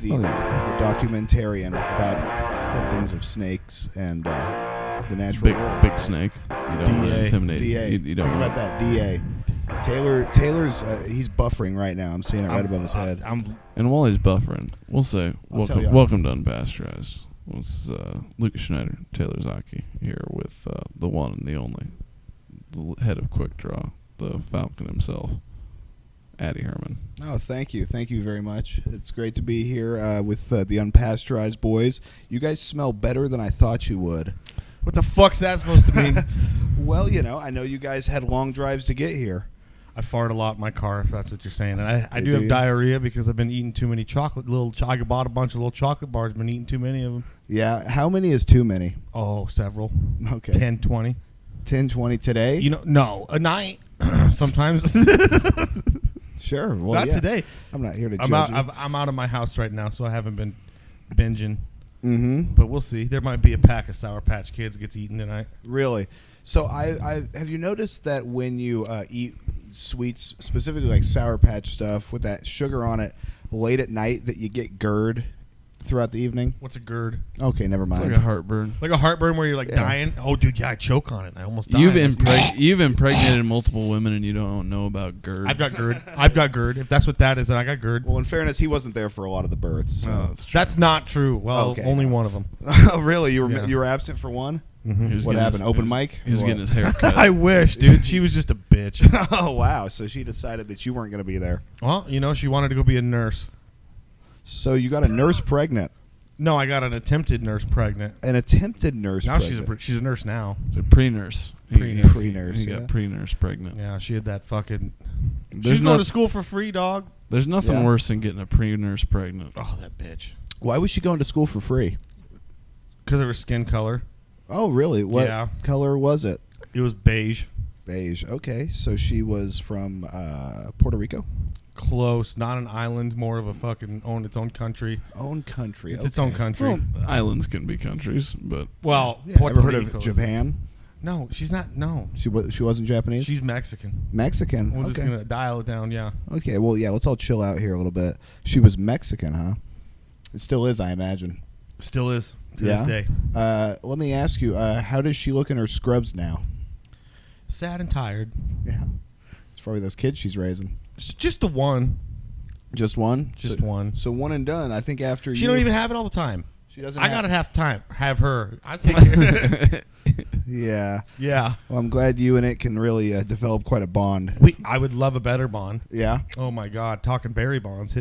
the documentarian about the things of snakes and the natural world. Big snake. You don't want to intimidate. DA. You don't Think about that. DA. Taylor's he's buffering right now. I'm seeing it right above his head. And while he's buffering, we'll say welcome to Unpasteurized. This is Lucas Schneider, Taylor Zaki, here with the one and the only, the head of Quik Draw, the Falcon himself, Addy Herman. Oh, thank you very much. It's great to be here with the Unpasteurized boys. You guys smell better than I thought you would. What the fuck's that supposed to mean? Well, I know you guys had long drives to get here. I fart a lot in my car, if that's what you're saying. And I do have diarrhea because I've been eating too many I bought a bunch of little chocolate bars, been eating too many of them. Yeah. How many is too many? Oh, several. Okay. 10, 20. 10, 20 today? No, a night. Sometimes. Sure. Well, not today. I'm not here to judge you. I'm out of my house right now, so I haven't been binging. Mm-hmm. But we'll see. There might be a pack of Sour Patch Kids gets eaten tonight. Really? So I have you noticed that when you eat sweets, specifically like Sour Patch stuff with that sugar on it, late at night that you get GERD throughout the evening? What's a GERD? Okay, never mind. It's like a heartburn. Like a heartburn where you're like dying? Oh, dude, yeah, I choke on it. I almost died. You've impregnated multiple women and you don't know about GERD. I've got GERD. If that's what that is, then I got GERD. Well, in fairness, he wasn't there for a lot of the births. So. Oh, that's true. That's not true. Well, okay. Only one of them. Oh, really? You were absent for one? Mm-hmm. What happened? Open mic? He was getting his hair cut. I wish, dude. She was just a bitch. Oh, wow. So she decided that you weren't going to be there. Well, she wanted to go be a nurse. So you got a nurse pregnant. No, I got an attempted nurse pregnant. An attempted nurse now pregnant. she's a nurse now. So pre-nurse. Pre-nurse. He got pre-nurse pregnant. Yeah, she had that fucking... She's going to school for free, dog. There's nothing worse than getting a pre-nurse pregnant. Oh, that bitch. Why was she going to school for free? Because of her skin color. Oh, really? What color was it? It was beige. Beige. Okay. So she was from Puerto Rico? Close. Not an island. More of a fucking its own country. Own country. It's its own country. Well, islands can be countries, but... Well, ever heard of Japan? No, she's not. No. She wasn't Japanese? She's Mexican. Mexican. We're just going to dial it down, yeah. Okay, well, yeah, let's all chill out here a little bit. She was Mexican, huh? It still is, I imagine. Still is to this day. Let me ask you, how does she look in her scrubs now? Sad and tired. Yeah. It's probably those kids she's raising. Just the one. Just one? Just one. So one and done. I think after she don't even have it all the time. She doesn't. I got it half the time. Have her. I think. Yeah. Yeah. Well, I'm glad you and it can really develop quite a bond. I would love a better bond. Yeah. Oh my God, talking berry bonds.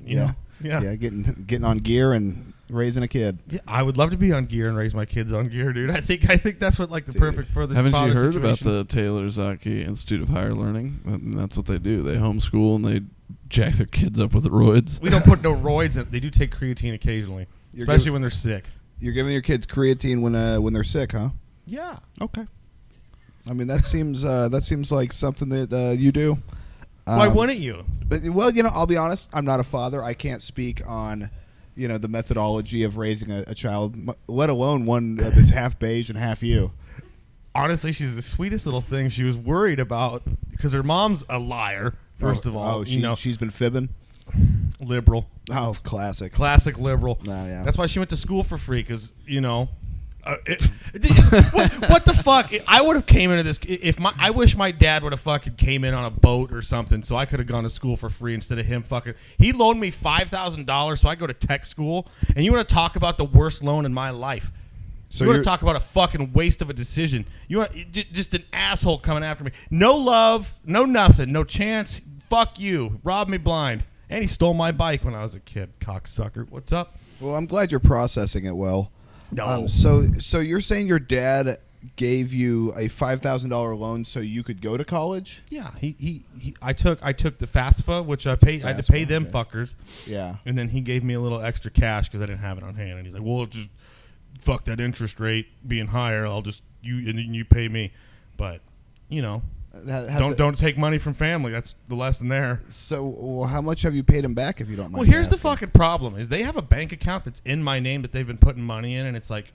You know. Yeah. Yeah. Getting on gear and raising a kid. Yeah, I would love to be on gear and raise my kids on gear, dude. I think that's what the perfect for this. Haven't you heard situation. about the Taylor Zaki Institute of Higher Learning? And that's what they do. They homeschool and they jack their kids up with roids. We don't put no roids in. They do take creatine occasionally, especially when they're sick. You're giving your kids creatine when they're sick, huh? Yeah. Okay. I mean, that seems like something that you do. Why wouldn't you? But I'll be honest. I'm not a father. I can't speak on, the methodology of raising a child, let alone one that's half beige and half you. Honestly, she's the sweetest little thing. She was worried about because her mom's a liar. First of all, she's been fibbing. Liberal. Oh, classic. Classic liberal. Oh, yeah. That's why she went to school for free because what the fuck? I would have came into this I wish my dad would have fucking came in on a boat or something so I could have gone to school for free instead of him fucking. He loaned me $5,000 so I go to tech school, and you want to talk about the worst loan in my life? So you want to talk about a fucking waste of a decision? You want just an asshole coming after me? No love, no nothing, no chance. Fuck you. Robbed me blind, and he stole my bike when I was a kid. Cocksucker. What's up? Well, I'm glad you're processing it well. No. So you're saying your dad gave you a $5,000 loan so you could go to college? Yeah, I took the FAFSA, which I had to pay them fuckers. Yeah. And then he gave me a little extra cash because I didn't have it on hand. And he's like, "Well, just fuck that interest rate being higher. I'll just and then you pay me." But don't take money from family. That's the lesson there. So how much have you paid him back, if you don't mind? Well, here's the fucking problem: is they have a bank account that's in my name that they've been putting money in, and it's like,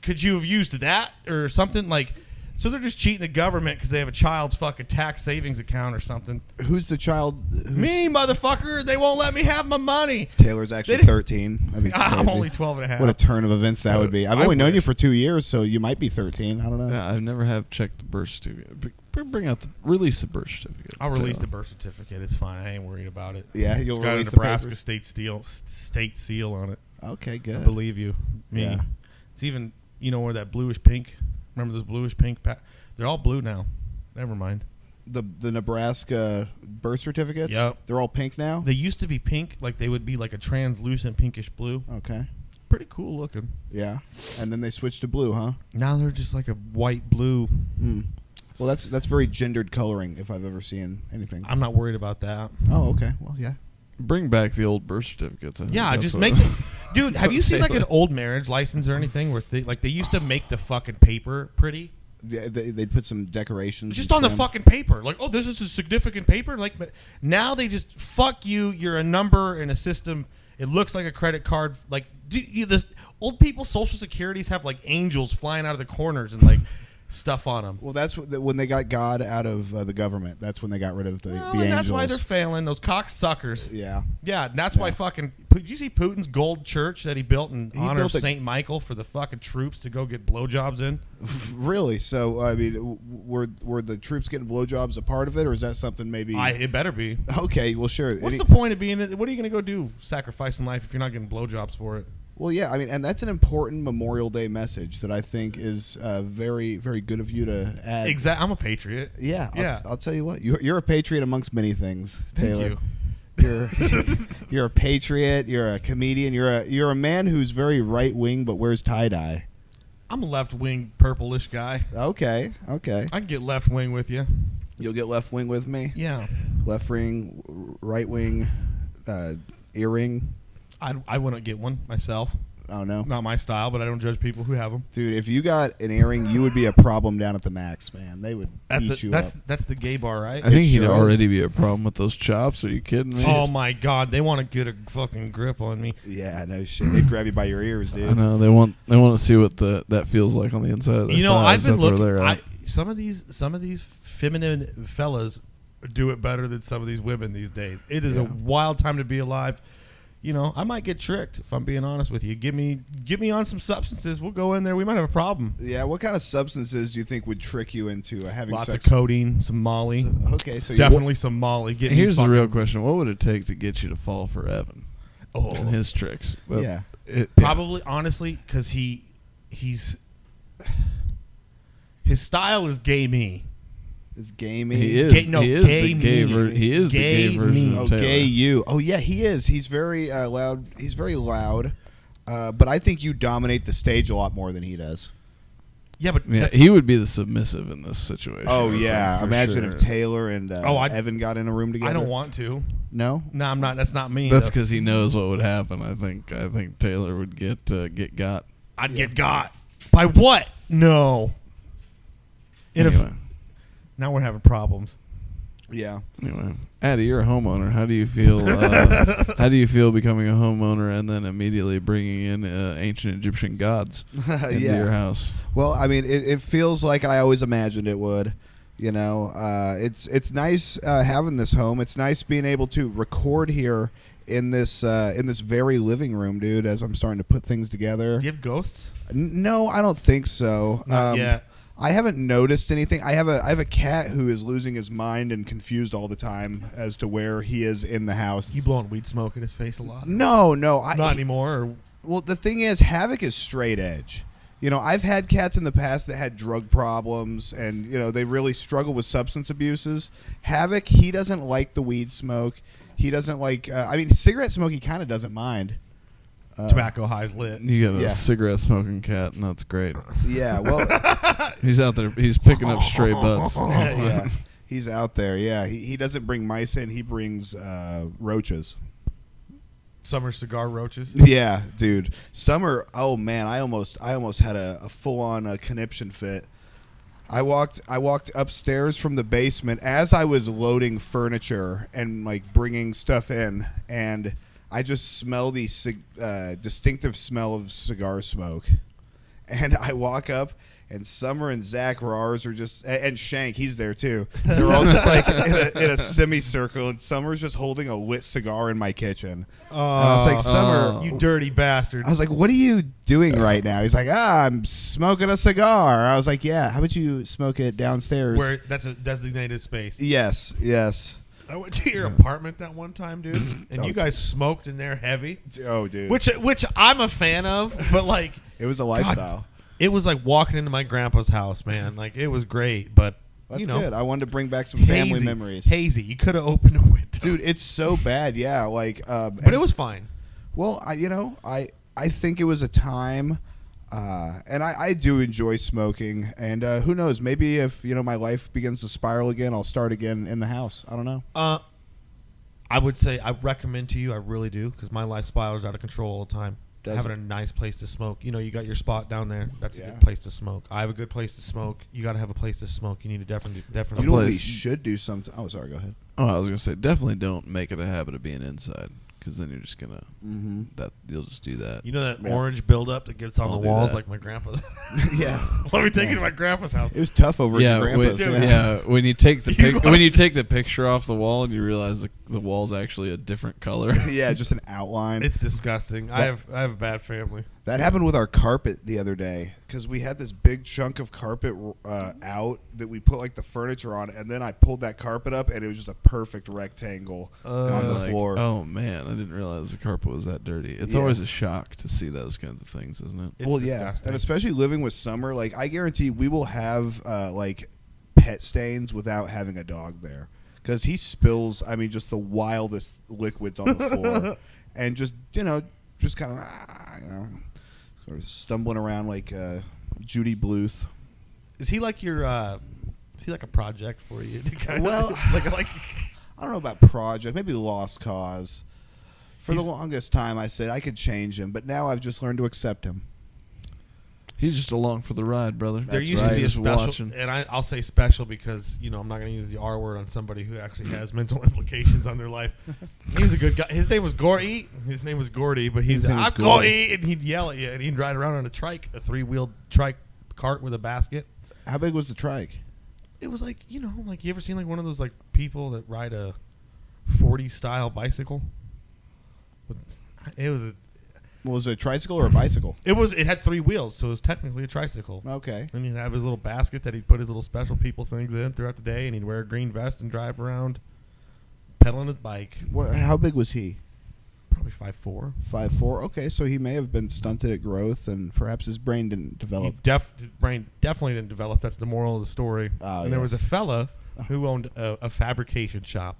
could you have used that or something? Like, So they're just cheating the government because they have a child's fucking tax savings account or something. Who's the child? Me, motherfucker. They won't let me have my money. Taylor's actually 13. That'd be crazy. I'm only 12 and a half. What a turn of events that would be. I've only known wish. you for 2 years, so you might be 13. I don't know. Yeah, I've never have checked the birth certificate. Bring out release the birth certificate. I'll release the birth certificate. It's fine. I ain't worried about it. Yeah, you'll it's got release a the Nebraska papers. state seal on it. Okay, I good. believe you. Me. Yeah. It's even, where that bluish pink. Remember those bluish pink? They're all blue now. Never mind. The Nebraska birth certificates? Yep. They're all pink now? They used to be pink, like they would be like a translucent pinkish blue. Okay. Pretty cool looking. Yeah. And then they switched to blue, huh? Now they're just like a white blue. Mm. Well, that's very gendered coloring if I've ever seen anything. I'm not worried about that. Oh, okay. Well, yeah. Bring back the old birth certificates. Yeah, just make them. Dude, have you seen like an old marriage license or anything where they used to make the fucking paper pretty? Yeah, they'd put some decorations. Just on the fucking paper. Like, oh, this is a significant paper. Like, but now they just, fuck you. You're a number in a system. It looks like a credit card. Like, the old people's social securities have like angels flying out of the corners and like stuff on them. Well, that's when they got God out of the government. That's when they got rid of the angels. And that's why they're failing. Those cocksuckers. Yeah. Yeah, and that's why fucking... Did you see Putin's gold church that he built in honor of St. Michael for the fucking troops to go get blowjobs in? Really? So, I mean, were the troops getting blowjobs a part of it, or is that something maybe... It better be. Okay, well, sure. What's the point of being... What are you going to go do sacrificing life if you're not getting blowjobs for it? Well, yeah, I mean, and that's an important Memorial Day message that I think is very, very good of you to add. Exactly. I'm a patriot. Yeah. I'll tell you what. You're a patriot amongst many things, Taylor. Thank you. You're a patriot. You're a comedian. You're a man who's very right wing but wears tie dye. I'm a left wing purplish guy. Okay. I can get left wing with you. You'll get left wing with me. Yeah. Left wing, right wing, earring. I wouldn't get one myself. Oh, no? Not my style, but I don't judge people who have them. Dude, if you got an earring, you would be a problem down at the Max, man. They would beat you up. That's the gay bar, right? I think he'd already be a problem with those chops. Are you kidding me? Oh, my God. They want to get a fucking grip on me. Yeah, no shit. They grab you by your ears, dude. I know. They want to see what that feels like on the inside of their thighs. I've been That's looking. where they're at. Some of these feminine fellas do it better than some of these women these days. It is a wild time to be alive. I might get tricked if I'm being honest with you. Give me on some substances. We'll go in there. We might have a problem. Yeah, what kind of substances do you think would trick you into having Lots sex? of codeine, some Molly. So Definitely some Molly. Here's the real question: what would it take to get you to fall for Evan and his tricks? Well, probably, honestly, because his style is gay me. Is gay me? He is. He is the gay version of Taylor. Gay you. Oh yeah, he is. He's very loud. He's very loud. But I think you dominate the stage a lot more than he does. Yeah, but he would be the submissive in this situation. Oh yeah, imagine if Taylor and Evan got in a room together. I don't want to. No, I'm not. That's not me. That's because he knows what would happen. I think Taylor would get got. I'd get got by what? No. Anyway. Now we're having problems. Yeah. Anyway, Addy, you're a homeowner. How do you feel? How do you feel becoming a homeowner and then immediately bringing in ancient Egyptian gods into your house? Well, I mean, it feels like I always imagined it would. It's nice having this home. It's nice being able to record here in this very living room, dude. As I'm starting to put things together. Do you have ghosts? No, I don't think so. Not yet. I haven't noticed anything. I have a cat who is losing his mind and confused all the time as to where he is in the house. You blowing weed smoke in his face a lot? No, not anymore. Well, the thing is, Havoc is straight edge. I've had cats in the past that had drug problems, and they really struggle with substance abuses. Havoc, he doesn't like the weed smoke. He doesn't like. Cigarette smoke he kind of doesn't mind. Tobacco high's lit. You got a cigarette smoking cat, and that's great. Yeah, well, he's out there. He's picking up stray butts. Yeah, he's out there. Yeah, he doesn't bring mice in. He brings roaches. Summer cigar roaches. Yeah, dude. Summer. Oh man, I almost had a full on conniption fit. I walked upstairs from the basement as I was loading furniture and like bringing stuff in, and I just smell the distinctive smell of cigar smoke. And I walk up, And Summer and Zach Rars are just, and Shank, he's there too. They're all just like in a semicircle, and Summer's just holding a lit cigar in my kitchen. And I was like, Summer, you dirty bastard. I was like, what are you doing right now? He's like, I'm smoking a cigar. I was like, yeah, how about you smoke it downstairs? Where that's a designated space. Yes. I went to your apartment that one time, dude, and you guys smoked in there heavy. Oh, dude. Which I'm a fan of, but like it was a lifestyle. God, it was like walking into my grandpa's house, man. Like it was great, but that's good. I wanted to bring back some family memories. Hazy. You could have opened a window, dude. It's so bad, yeah. Like, but it was fine. Well, I think it was a time, and I do enjoy smoking. And who knows? Maybe if my life begins to spiral again, I'll start again in the house. I don't know. I would say I recommend to you. I really do, because my life spirals out of control all the time. Having a nice place to smoke. You got your spot down there. That's a good place to smoke. I have a good place to smoke. You got to have a place to smoke. You need to definitely. You know what we should do sometime? Oh, sorry. Go ahead. Oh, I was gonna say definitely don't make it a habit of being inside, because then you're just gonna you'll just do that. You know that orange buildup that gets on the walls like my grandpa's. Yeah. Let me take you to my grandpa's house. It was tough over at your grandpa's. When you take the picture off the wall and you realize the wall's actually a different color. Yeah, just an outline. It's disgusting. I have a bad family. That happened with our carpet the other day, because we had this big chunk of carpet out that we put like the furniture on, and then I pulled that carpet up and it was just a perfect rectangle on the floor. Oh man, I didn't realize the carpet was that dirty. It's always a shock to see those kinds of things, isn't it? It's disgusting. And especially living with Summer, like I guarantee we will have like pet stains without having a dog there, because he spills just the wildest liquids on the floor, and just kind of sort of stumbling around like Judy Bluth. Is he like your? Is he like a project for you? Well, like I don't know about project. Maybe lost cause. For the longest time, I said I could change him, but now I've just learned to accept him. He's just along for the ride, brother. There used to be a special, and I'll say special because I'm not going to use the R word on somebody who actually has mental implications on their life. He was a good guy. His name was Gordy. But he'd say, "I'm Gordy," and he'd yell at you, and he'd ride around on a trike, a 3-wheeled trike cart with a basket. How big was the trike? It was like you ever seen like one of those like people that ride a 40s style bicycle? It was a. Was it a tricycle or a bicycle? It had 3 wheels, so it was technically a tricycle. Okay. And he'd have his little basket that he'd put his little special people things in throughout the day, and he'd wear a green vest and drive around pedaling his bike. How big was he? Probably 5'4". 5'4". Okay, so he may have been stunted at growth, and perhaps his brain didn't develop. His brain definitely didn't develop. That's the moral of the story. There was a fella who owned a fabrication shop.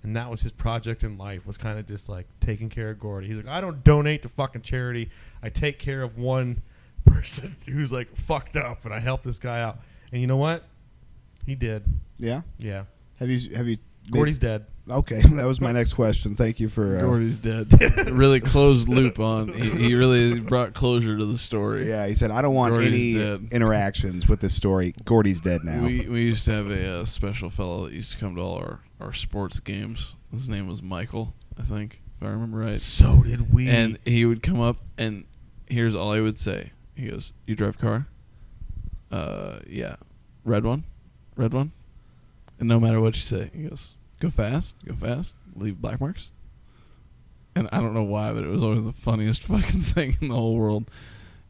And that was his project in life, was kind of just like taking care of Gordy. He's like, I don't donate to fucking charity. I take care of one person who's like fucked up, and I help this guy out. And you know what? He did. Yeah? Yeah. Have you? Gordy's dead. Okay, that was my next question. Thank you for. Gordy's dead. Really closed loop on. He really brought closure to the story. Yeah, he said, I don't want Gordy's any dead. Interactions with this story. Gordy's dead now. We used to have a special fellow that used to come to all our sports games. His name was Michael, I think, if I remember right. So did we. And he would come up, and here's all he would say. He goes, "You drive car?" Yeah. Red one? And no matter what you say, he goes, go fast, leave black marks. And I don't know why, but it was always the funniest fucking thing in the whole world.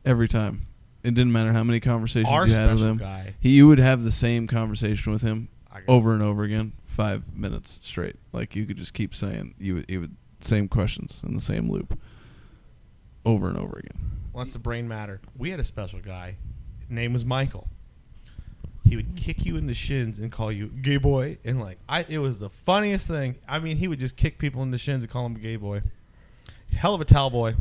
Every time. It didn't matter how many conversations you had with him. You would have the same conversation with him over and over again, 5 minutes straight. Like you could just keep saying, you would same questions in the same loop over and over again. Once the brain matter. We had a special guy. His name was Michael. He would kick you in the shins and call you gay boy, and it was the funniest thing. I mean, he would just kick people in the shins and call him a gay boy. Hell of a towel boy.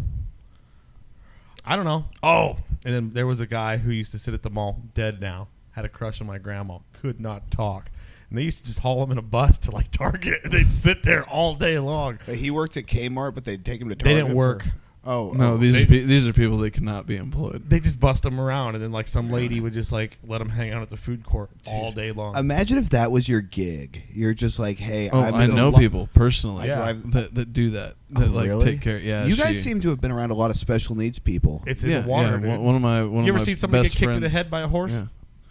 I don't know. Oh, and then there was a guy who used to sit at the mall, dead now, had a crush on my grandma, could not talk. And they used to just haul him in a bus to Target, and they'd sit there all day long. He worked at Kmart, but they'd take him to Target. They didn't work. No, these are people that cannot be employed. They just bust them around, and then like some lady would just like let them hang out at the food court all day long. Imagine if that was your gig. You're just like, hey, I know people personally that do that. That really? Take care. Yeah, you guys seem to have been around a lot of special needs people. It's in the water. Yeah. Dude. You ever seen somebody get kicked in the head by a horse? Yeah.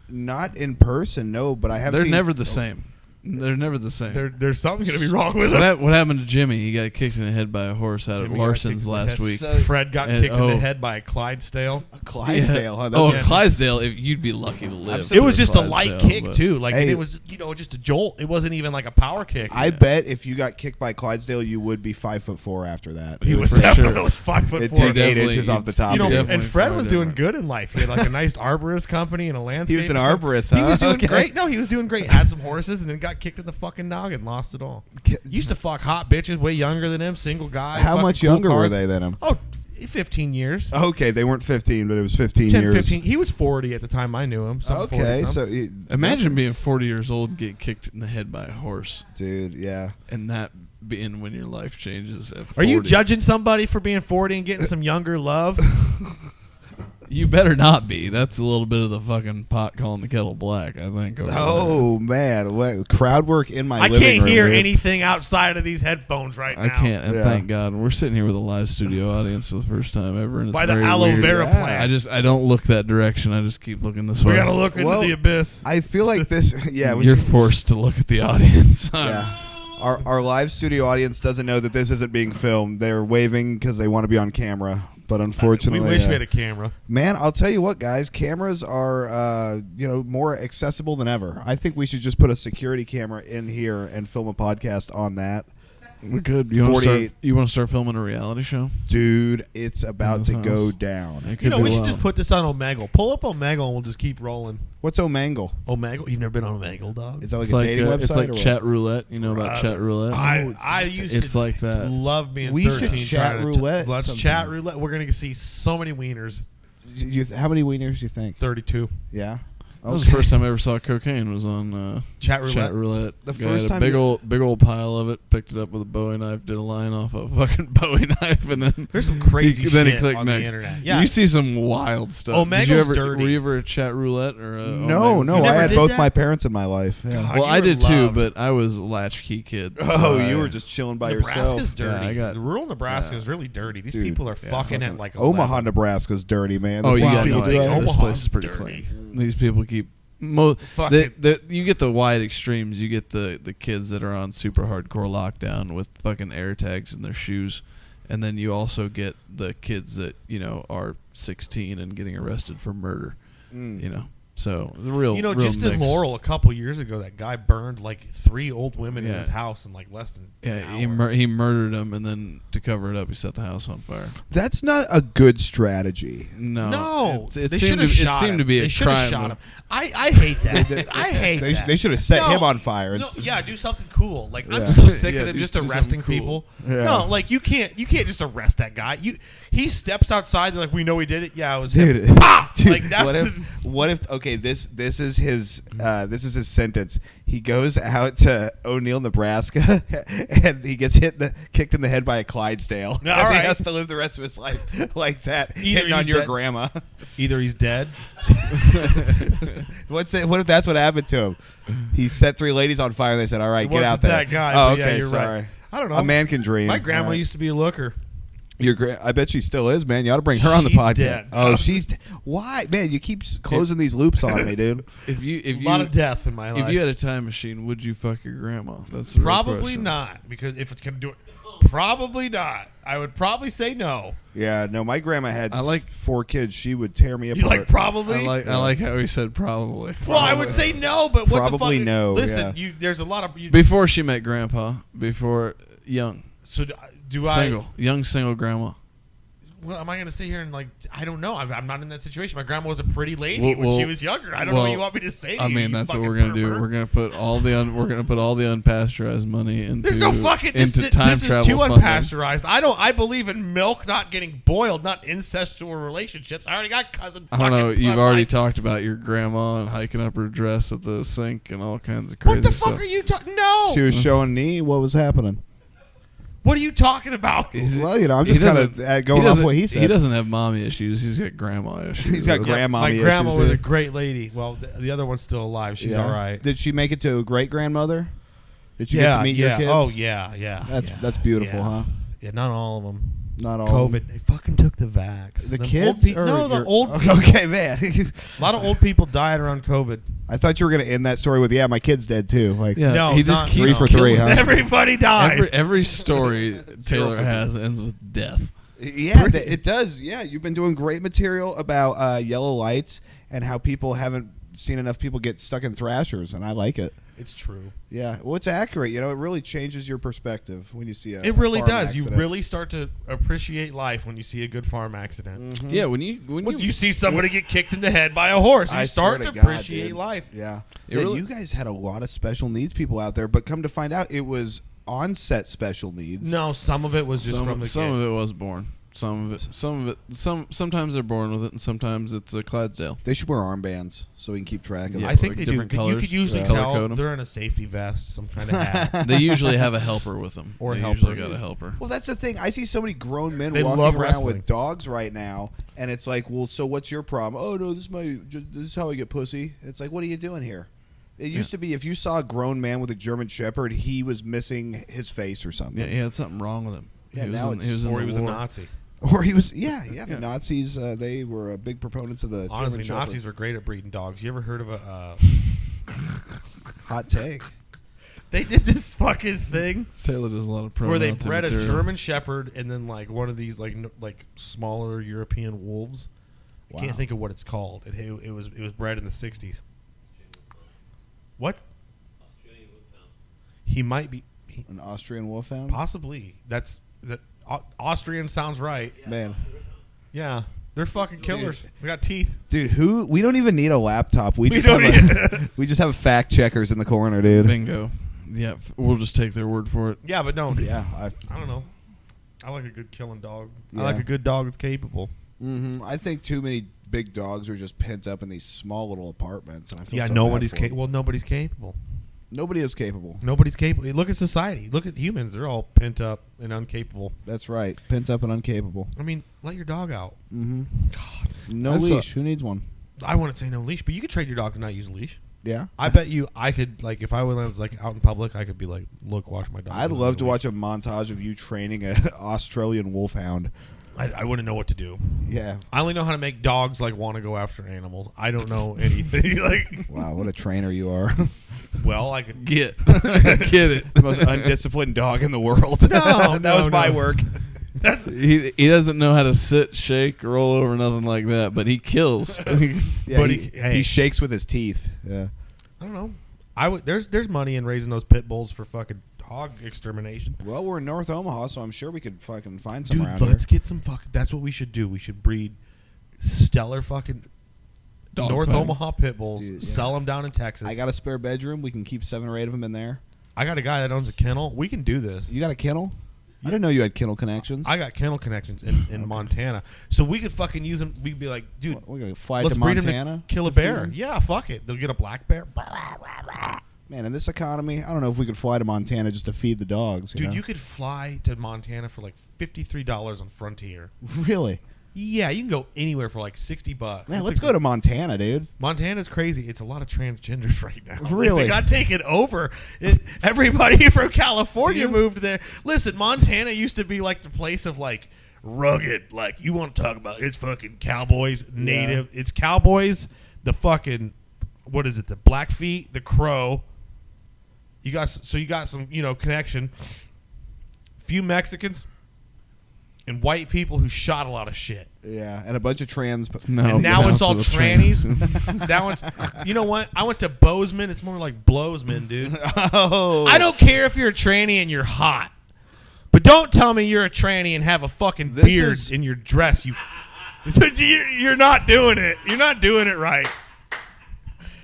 Not in person, no, but I have. They're never the same. They're never the same. There's something going to be wrong with them. What happened to Jimmy? He got kicked in the head by a horse out at Larson's last week. Fred got kicked in the head by a Clydesdale. A Clydesdale, huh? That's Clydesdale, if you'd be lucky to live. It was just a light kick, too. Like, it was, just a jolt. It wasn't even like a power kick. I bet if you got kicked by Clydesdale, you would be 5'4" after that. He was definitely 5'4". It'd take 8 inches off the top. And Fred was doing good in life. He had like a nice arborist company and a landscape. He was an arborist, huh? He was doing great. No, he was doing great. Had some horses and then got kicked in the fucking noggin, lost it all. Used to fuck hot bitches way younger than him, single guy. How much younger were they than him? Oh, 15 years. Okay, they weren't 15, but it was 15 years. 15. He was 40 at the time I knew him. Okay, so imagine being 40 years old and get kicked in the head by a horse. Dude, yeah. And that being when your life changes at 40. Are you judging somebody for being 40 and getting some younger love? You better not be. That's a little bit of the fucking pot calling the kettle black, I think. Oh, man. What, crowd work in my living room. I can't hear anything outside of these headphones right now. I can't, and thank God. We're sitting here with a live studio audience for the first time ever. And it's by the aloe vera plant. I don't look that direction. I just keep looking this way. We got to look into the abyss. I feel like this... Yeah, You're forced to look at the audience. Yeah. Our live studio audience doesn't know that this isn't being filmed. They're waving because they want to be on camera. But unfortunately, we wish we had a camera. Man, I'll tell you what, guys. Cameras are, more accessible than ever. I think we should just put a security camera in here and film a podcast on that. We could. You want to start filming a reality show? Dude, it's about to go down. We should just put this on Omegle. Pull up Omegle and we'll just keep rolling. What's Omegle? Omegle? You've never been on Omegle, dog? Is that like a dating website? It's like chat roulette. You know about chat roulette? I used to. It's like that. Love being 13. We should chat roulette. Let's chat roulette. We're going to see so many wieners. How many wieners do you think? 32. Yeah. That was the first time I ever saw cocaine. Was on chat roulette. The first time, big old pile of it. Picked it up with a Bowie knife. Did a line off a fucking Bowie knife, and then there's some crazy shit then he clicked on next. the internet. Yeah, you see some wild stuff. Omegle's dirty. Were you ever a chat roulette or a no? I had both my parents in my life. Yeah. God, well, I did too, but I was a latchkey kid. So you were just chilling by yourself. Nebraska's dirty. Yeah, rural Nebraska is really dirty. These people are fucking at like Omaha, Nebraska's dirty, man. Oh, you got no idea. Omaha's This place is pretty dirty. clean. These people keep. You get the wide extremes. You get the kids that are on super hardcore lockdown with fucking air tags in their shoes, and then you also get the kids that are 16 and getting arrested for murder. So the real just mix. in Laurel a couple years ago, that guy burned like 3 old women in his house in like less than an hour. He murdered them, and then to cover it up, he set the house on fire. That's not a good strategy. No. It they seemed to be a crime. Shot him. I hate that. I hate that. They should have set him on fire. Do something cool. Like I'm so sick of them just arresting cool. people. Yeah. No, like you can't just arrest that guy. He steps outside. They're like, we know he did it. Yeah, it was him. Dude, like that's what if okay, this is his sentence. He goes out to O'Neill, Nebraska, and he gets kicked in the head by a Clydesdale. All right. He has to live the rest of his life like that, Either hitting on your dead. grandma. Either he's dead. What if that's what happened to him? He set 3 ladies on fire. And they said, "All right, get out there." That guy. Oh, okay, okay, you're sorry. Right. I don't know. A man can dream. My grandma used to be a looker. I bet she still is, man. You ought to bring her on the She's podcast. dead. Oh, why, man? You keep closing these loops on me, dude. A lot of death in my life. If you had a time machine, would you fuck your grandma? That's probably not, because if it can do it, probably not. I would probably say no. Yeah, no. My grandma had 4 kids. She would tear me apart. You like probably? I like how he said probably. Well, I would say no, but what probably the fuck? No. Listen, yeah. There's a lot of before she met Grandpa. Before young. So do young single grandma. Well, am I going to sit here and I don't know. I'm not in that situation. My grandma was a pretty lady when she was younger. I don't know what you want me to say. I mean, that's what we're going to do. We're going to put all the unpasteurized money into. There's no fucking. This is too unpasteurized. I believe in milk not getting boiled, not incestual relationships. I already got cousin. I don't know. You've already talked about your grandma and hiking up her dress at the sink and all kinds of crazy stuff. What the fuck are you talking? No. She was showing me what was happening. What are you talking about? Well, I'm just kind of going off what he said. He doesn't have mommy issues. He's got grandma issues. He's got grandma issues. My grandma was a great lady. Well, the other one's still alive. She's all right. Did she make it to a great-grandmother? Did she get to meet your kids? Oh, yeah. That's beautiful, huh? Yeah, not all of them. Not all COVID. of them. They fucking took the vax. The kids? No, the old people. Okay, man. A lot of old people died around COVID. I thought you were going to end that story with, my kid's dead, too. Like, No, he just keeps 3 for 3, huh? Everybody dies. Every story Taylor has ends with death. Yeah, it does. Yeah, you've been doing great material about yellow lights and how people haven't seen enough people get stuck in thrashers, and I like it. It's true. Yeah, well, it's accurate. It really changes your perspective when you see It really does. Accident. You really start to appreciate life when you see a good farm accident. Mm-hmm. Yeah, when you see somebody get kicked in the head by a horse, you start to appreciate life. Yeah. You guys had a lot of special needs people out there, but come to find out, it was on-set special needs. No, some of it was just from the Some kid. of it was born. Sometimes they're born with it, and sometimes it's a Clydesdale. They should wear armbands so we can keep track of it. I think like they different do. colors. You could usually Color tell code 'em. they're in a safety vest, some kind of hat. They usually have a helper with them. Or a they helper. usually got a helper. Well, that's the thing. I see so many grown men They walking love around wrestling. with dogs right now, and it's like, well, so what's your problem? Oh no, this is how I get pussy. It's like, what are you doing here? It used to be if you saw a grown man with a German Shepherd, he was missing his face or something. Yeah, he had something wrong with him. Yeah, he now was or he was a war. Nazi. Or he was, the Nazis, they were big proponents of the Honestly, German Nazis Shepherd. were great at breeding dogs. You ever heard of a... Hot take. They did this fucking thing Taylor does a lot of where they pro-Nazi bred material. a German Shepherd and then like one of these like smaller European wolves. Wow. I can't think of what it's called. It was bred in the 60s. What? He might be An Austrian wolfhound? possibly. Austrian sounds right. Man. Yeah. They're fucking killers. We got teeth. Dude, we don't even need a laptop. We just have fact checkers in the corner, dude. Bingo. Yeah, we'll just take their word for it. Yeah, but no. Yeah. I don't know. I like a good killing dog. Yeah. I like a good dog that's capable. Mm-hmm. I think too many big dogs are just pent up in these small little apartments, and I feel so nobody's bad for them. capable. Well, nobody's capable. Nobody is capable. Nobody's capable. Look at society. Look at humans. They're all pent up and incapable. That's right. Pent up and incapable. I mean, let your dog out. Mm-hmm. God. No leash. Who needs one? I wouldn't say no leash, but you could train your dog to not use a leash. Yeah. I bet you I could, like, if I was, like, out in public, I could be like, look, watch my dog. I'd love to watch a montage of you training an Australian wolfhound. I wouldn't know what to do. Yeah. I only know how to make dogs, like, want to go after animals. I don't know anything. Like, Wow, what a trainer you are. well, I could Get it. The most undisciplined dog in the world. That was my work. That's He doesn't know how to sit, shake, roll over, nothing like that, but he kills. Yeah, But he shakes with his teeth. Yeah. I don't know. There's money in raising those pit bulls for fucking hog extermination. Well, we're in North Omaha, so I'm sure we could fucking find some around Dude, let's here. get some fucking. That's what we should do. We should breed stellar fucking Dog North fight. Omaha pit bulls. Dude, yeah. Sell them down in Texas. I got a spare bedroom. We can keep 7 or 8 of them in there. I got a guy that owns a kennel. We can do this. You got a kennel? I didn't know you had kennel connections. I got kennel connections in Montana, so we could fucking use them. We'd be like, dude, We're going to fly let's to breed Montana. them to kill a to feed bear. them? Yeah, fuck it. They'll get a black bear. Man, in this economy, I don't know if we could fly to Montana just to feed the dogs. Dude, know? you could fly to Montana for like $53 on Frontier. Really? Yeah, you can go anywhere for like $60. Man, It's let's go to Montana, dude. Montana's crazy. It's a lot of transgenders right now. Really? They got taken over. Everybody from California moved there. Listen, Montana used to be like the place of like rugged. Like, you want to talk about it's fucking cowboys, native. It's cowboys, the fucking, what is it, the Blackfeet, the Crow. You got some, connection. Few Mexicans and white people who shot a lot of shit. Yeah, and a bunch of trans. No, And now it's all the trannies. That one's. You know what? I went to Bozeman. It's more like Blowsman, dude. Oh. I don't care if you're a tranny and you're hot, but don't tell me you're a tranny and have a fucking This beard is- in your dress. You're not doing it. You're not doing it right.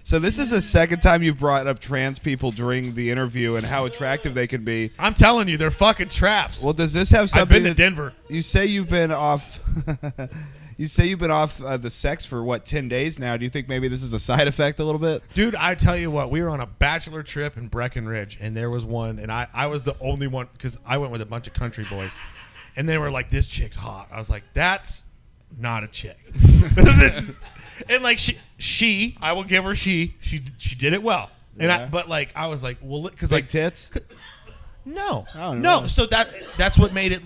So this is the second time you've brought up trans people during the interview and how attractive they can be. I'm telling you, they're fucking traps. Well, does this have I've something? been to Denver. You say you've been off. You say you've been off the sex for, what, 10 days now. Do you think maybe this is a side effect a little bit? Dude, I tell you what, we were on a bachelor trip in Breckenridge, and there was one, and I was the only one, because I went with a bunch of country boys, and they were like, this chick's hot. I was like, that's not a chick. And like, she, I will give her she did it well. And but like, I was like, well, because like tits? No. Oh, no. So that's what made it.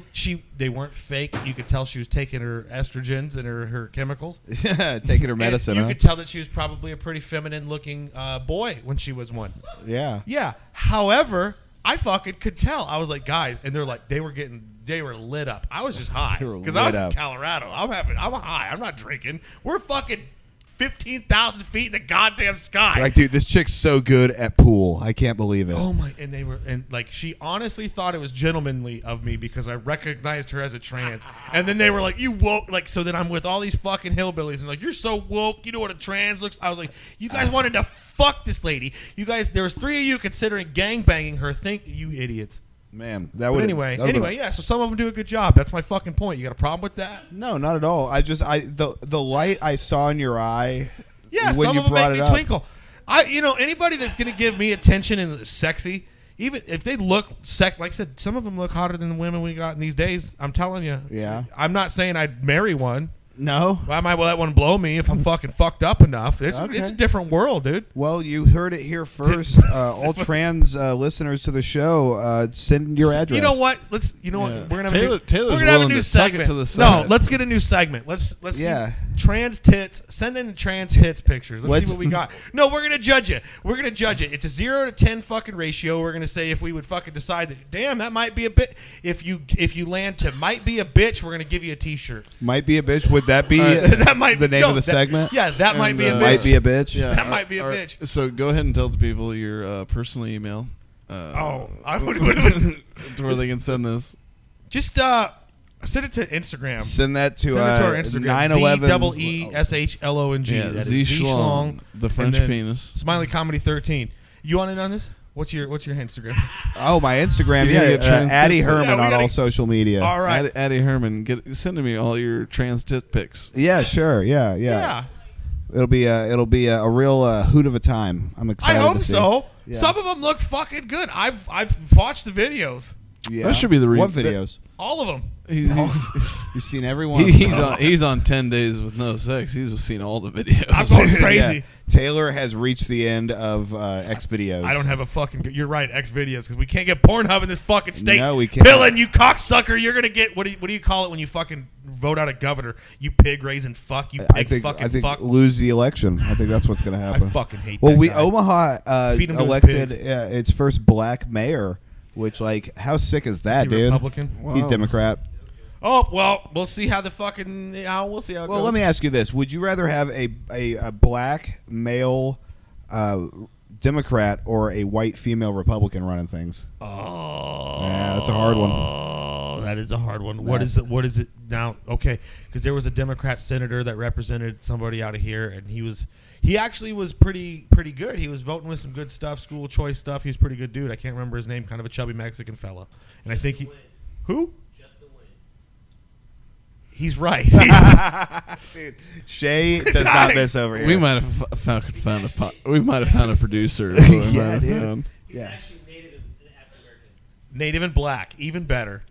They weren't fake. You could tell she was taking her estrogens and her chemicals. Yeah, taking her medicine. You could tell that she was probably a pretty feminine looking boy when she was one. Yeah. Yeah. However, I fucking could tell. I was like, guys, and they're like, they were lit up. I was just high because I was in Colorado. I'm high. I'm not drinking. We're fucking 15,000 feet in the goddamn sky. Like, dude, this chick's so good at pool. I can't believe it. Oh my! And like, she honestly thought it was gentlemanly of me because I recognized her as a trans. And then they were like, "You woke!" Like, so then I'm with all these fucking hillbillies and like, "You're so woke. You know what a trans looks." I was like, "You guys wanted to fuck this lady. You guys. There was 3 of you considering gangbanging her. Think you idiots." Man, that would. Anyway, yeah. So some of them do a good job. That's my fucking point. You got a problem with that? No, not at all. The light I saw in your eye. Yeah, when some you of them brought make me it up. twinkle. Anybody that's gonna give me attention and is sexy, even if they look like I said, some of them look hotter than the women we got in these days. I'm telling you. Yeah. I'm not saying I'd marry one. No. I might let one blow me if I'm fucking fucked up enough. It's a different world, dude. Well, you heard it here first. All trans listeners to the show, send your address. You know what? What? We're gonna Taylor's have a willing new to suck it segment. to the side. No, let's get a new segment. Let's Yeah. see trans tits. Send in trans tits pictures. Let's see what we got. No, we're gonna judge it. It's a 0 to 10 fucking ratio. We're gonna say if we would fucking decide that, damn, that might be a bit. If you land to might be a bitch, we're gonna give you a T-shirt. Might be a bitch. Would that be that might the name of the segment? Yeah, that might be a bitch. Might be a bitch. Yeah, that might be a bitch. So go ahead and tell the people your personal email. I would to where they can send this. Just send it to Instagram. Send that to our Instagram. 911 ZEESHLONG. Yeah, That is Z Z Schlong, the French penis. Smiley Comedy 13. You want in on this? What's your Instagram? Oh, my Instagram. You gotta Yeah, get trans Addy tits. Herman Yeah, on all social media. All right. Addy Herman, send to me all your trans tit pics. Yeah, sure. Yeah. It'll be a real hoot of a time. I'm excited. I hope to see. so. Yeah. Some of them look fucking good. I've watched the videos. Yeah. That should be the what videos? All of them. You've seen every one. He's on 10 days with no sex. He's seen all the videos. I'm going crazy. Yeah. Taylor has reached the end of X videos. I don't have a fucking. You're right, X videos, because we can't get Pornhub in this fucking state. No, we can't. Billin', you cocksucker, you're gonna get what do you call it when you fucking vote out a governor? You pig raising fuck. You pig I think fuck. lose the election. I think that's what's going to happen. I fucking hate. Well, that guy. Omaha Feed him to his elected pigs. its first black mayor, which how sick is that, Is he dude? Republican? He's Wow. Democrat. Oh well, we'll see how the fucking. We'll see how it Well, goes. let me ask you this: would you rather have a black male Democrat or a white female Republican running things? Oh, Yeah, that's a hard one. Oh, that is a hard one. What is it now? Okay, because there was a Democrat senator that represented somebody out of here, and he actually was pretty good. He was voting with some good stuff, school choice stuff. He was a pretty good dude. I can't remember his name. Kind of a chubby Mexican fella, and I think who? He's right. Dude, Shay does not miss over here. We might have found a producer. Yeah, dude. Yeah. Native and black, even better.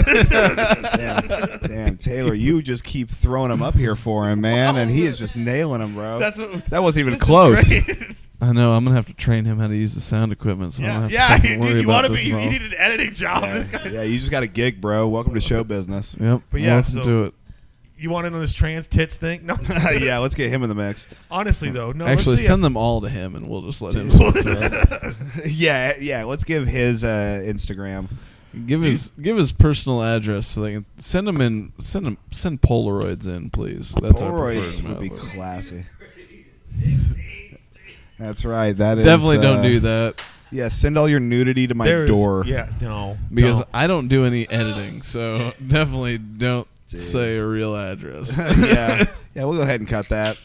Damn, Taylor, you just keep throwing him up here for him, man, and he is just nailing him, bro. That wasn't even this is close. great. I know. I'm gonna have to train him how to use the sound equipment. So I don't have to Yeah, fucking worry dude, you about want to this be? at all. You need an editing job. This guy. Yeah, you just got a gig, bro. Welcome to show business. Yep. But yeah, welcome so- to it. You want in on this trans tits thing? No. Yeah, let's get him in the mix. Honestly, though, no. Actually, let's see send them all to him, and we'll just let him sort through it. Yeah, let's give his Instagram. Give his personal address so they can send Polaroids in, please. That's our Polaroids preferred would be method. classy. That's right. That is Definitely don't do that Yeah, send all your nudity to my door. Yeah, no. because don't. I don't do any editing. So definitely don't say a real address. Yeah, we'll go ahead and cut that.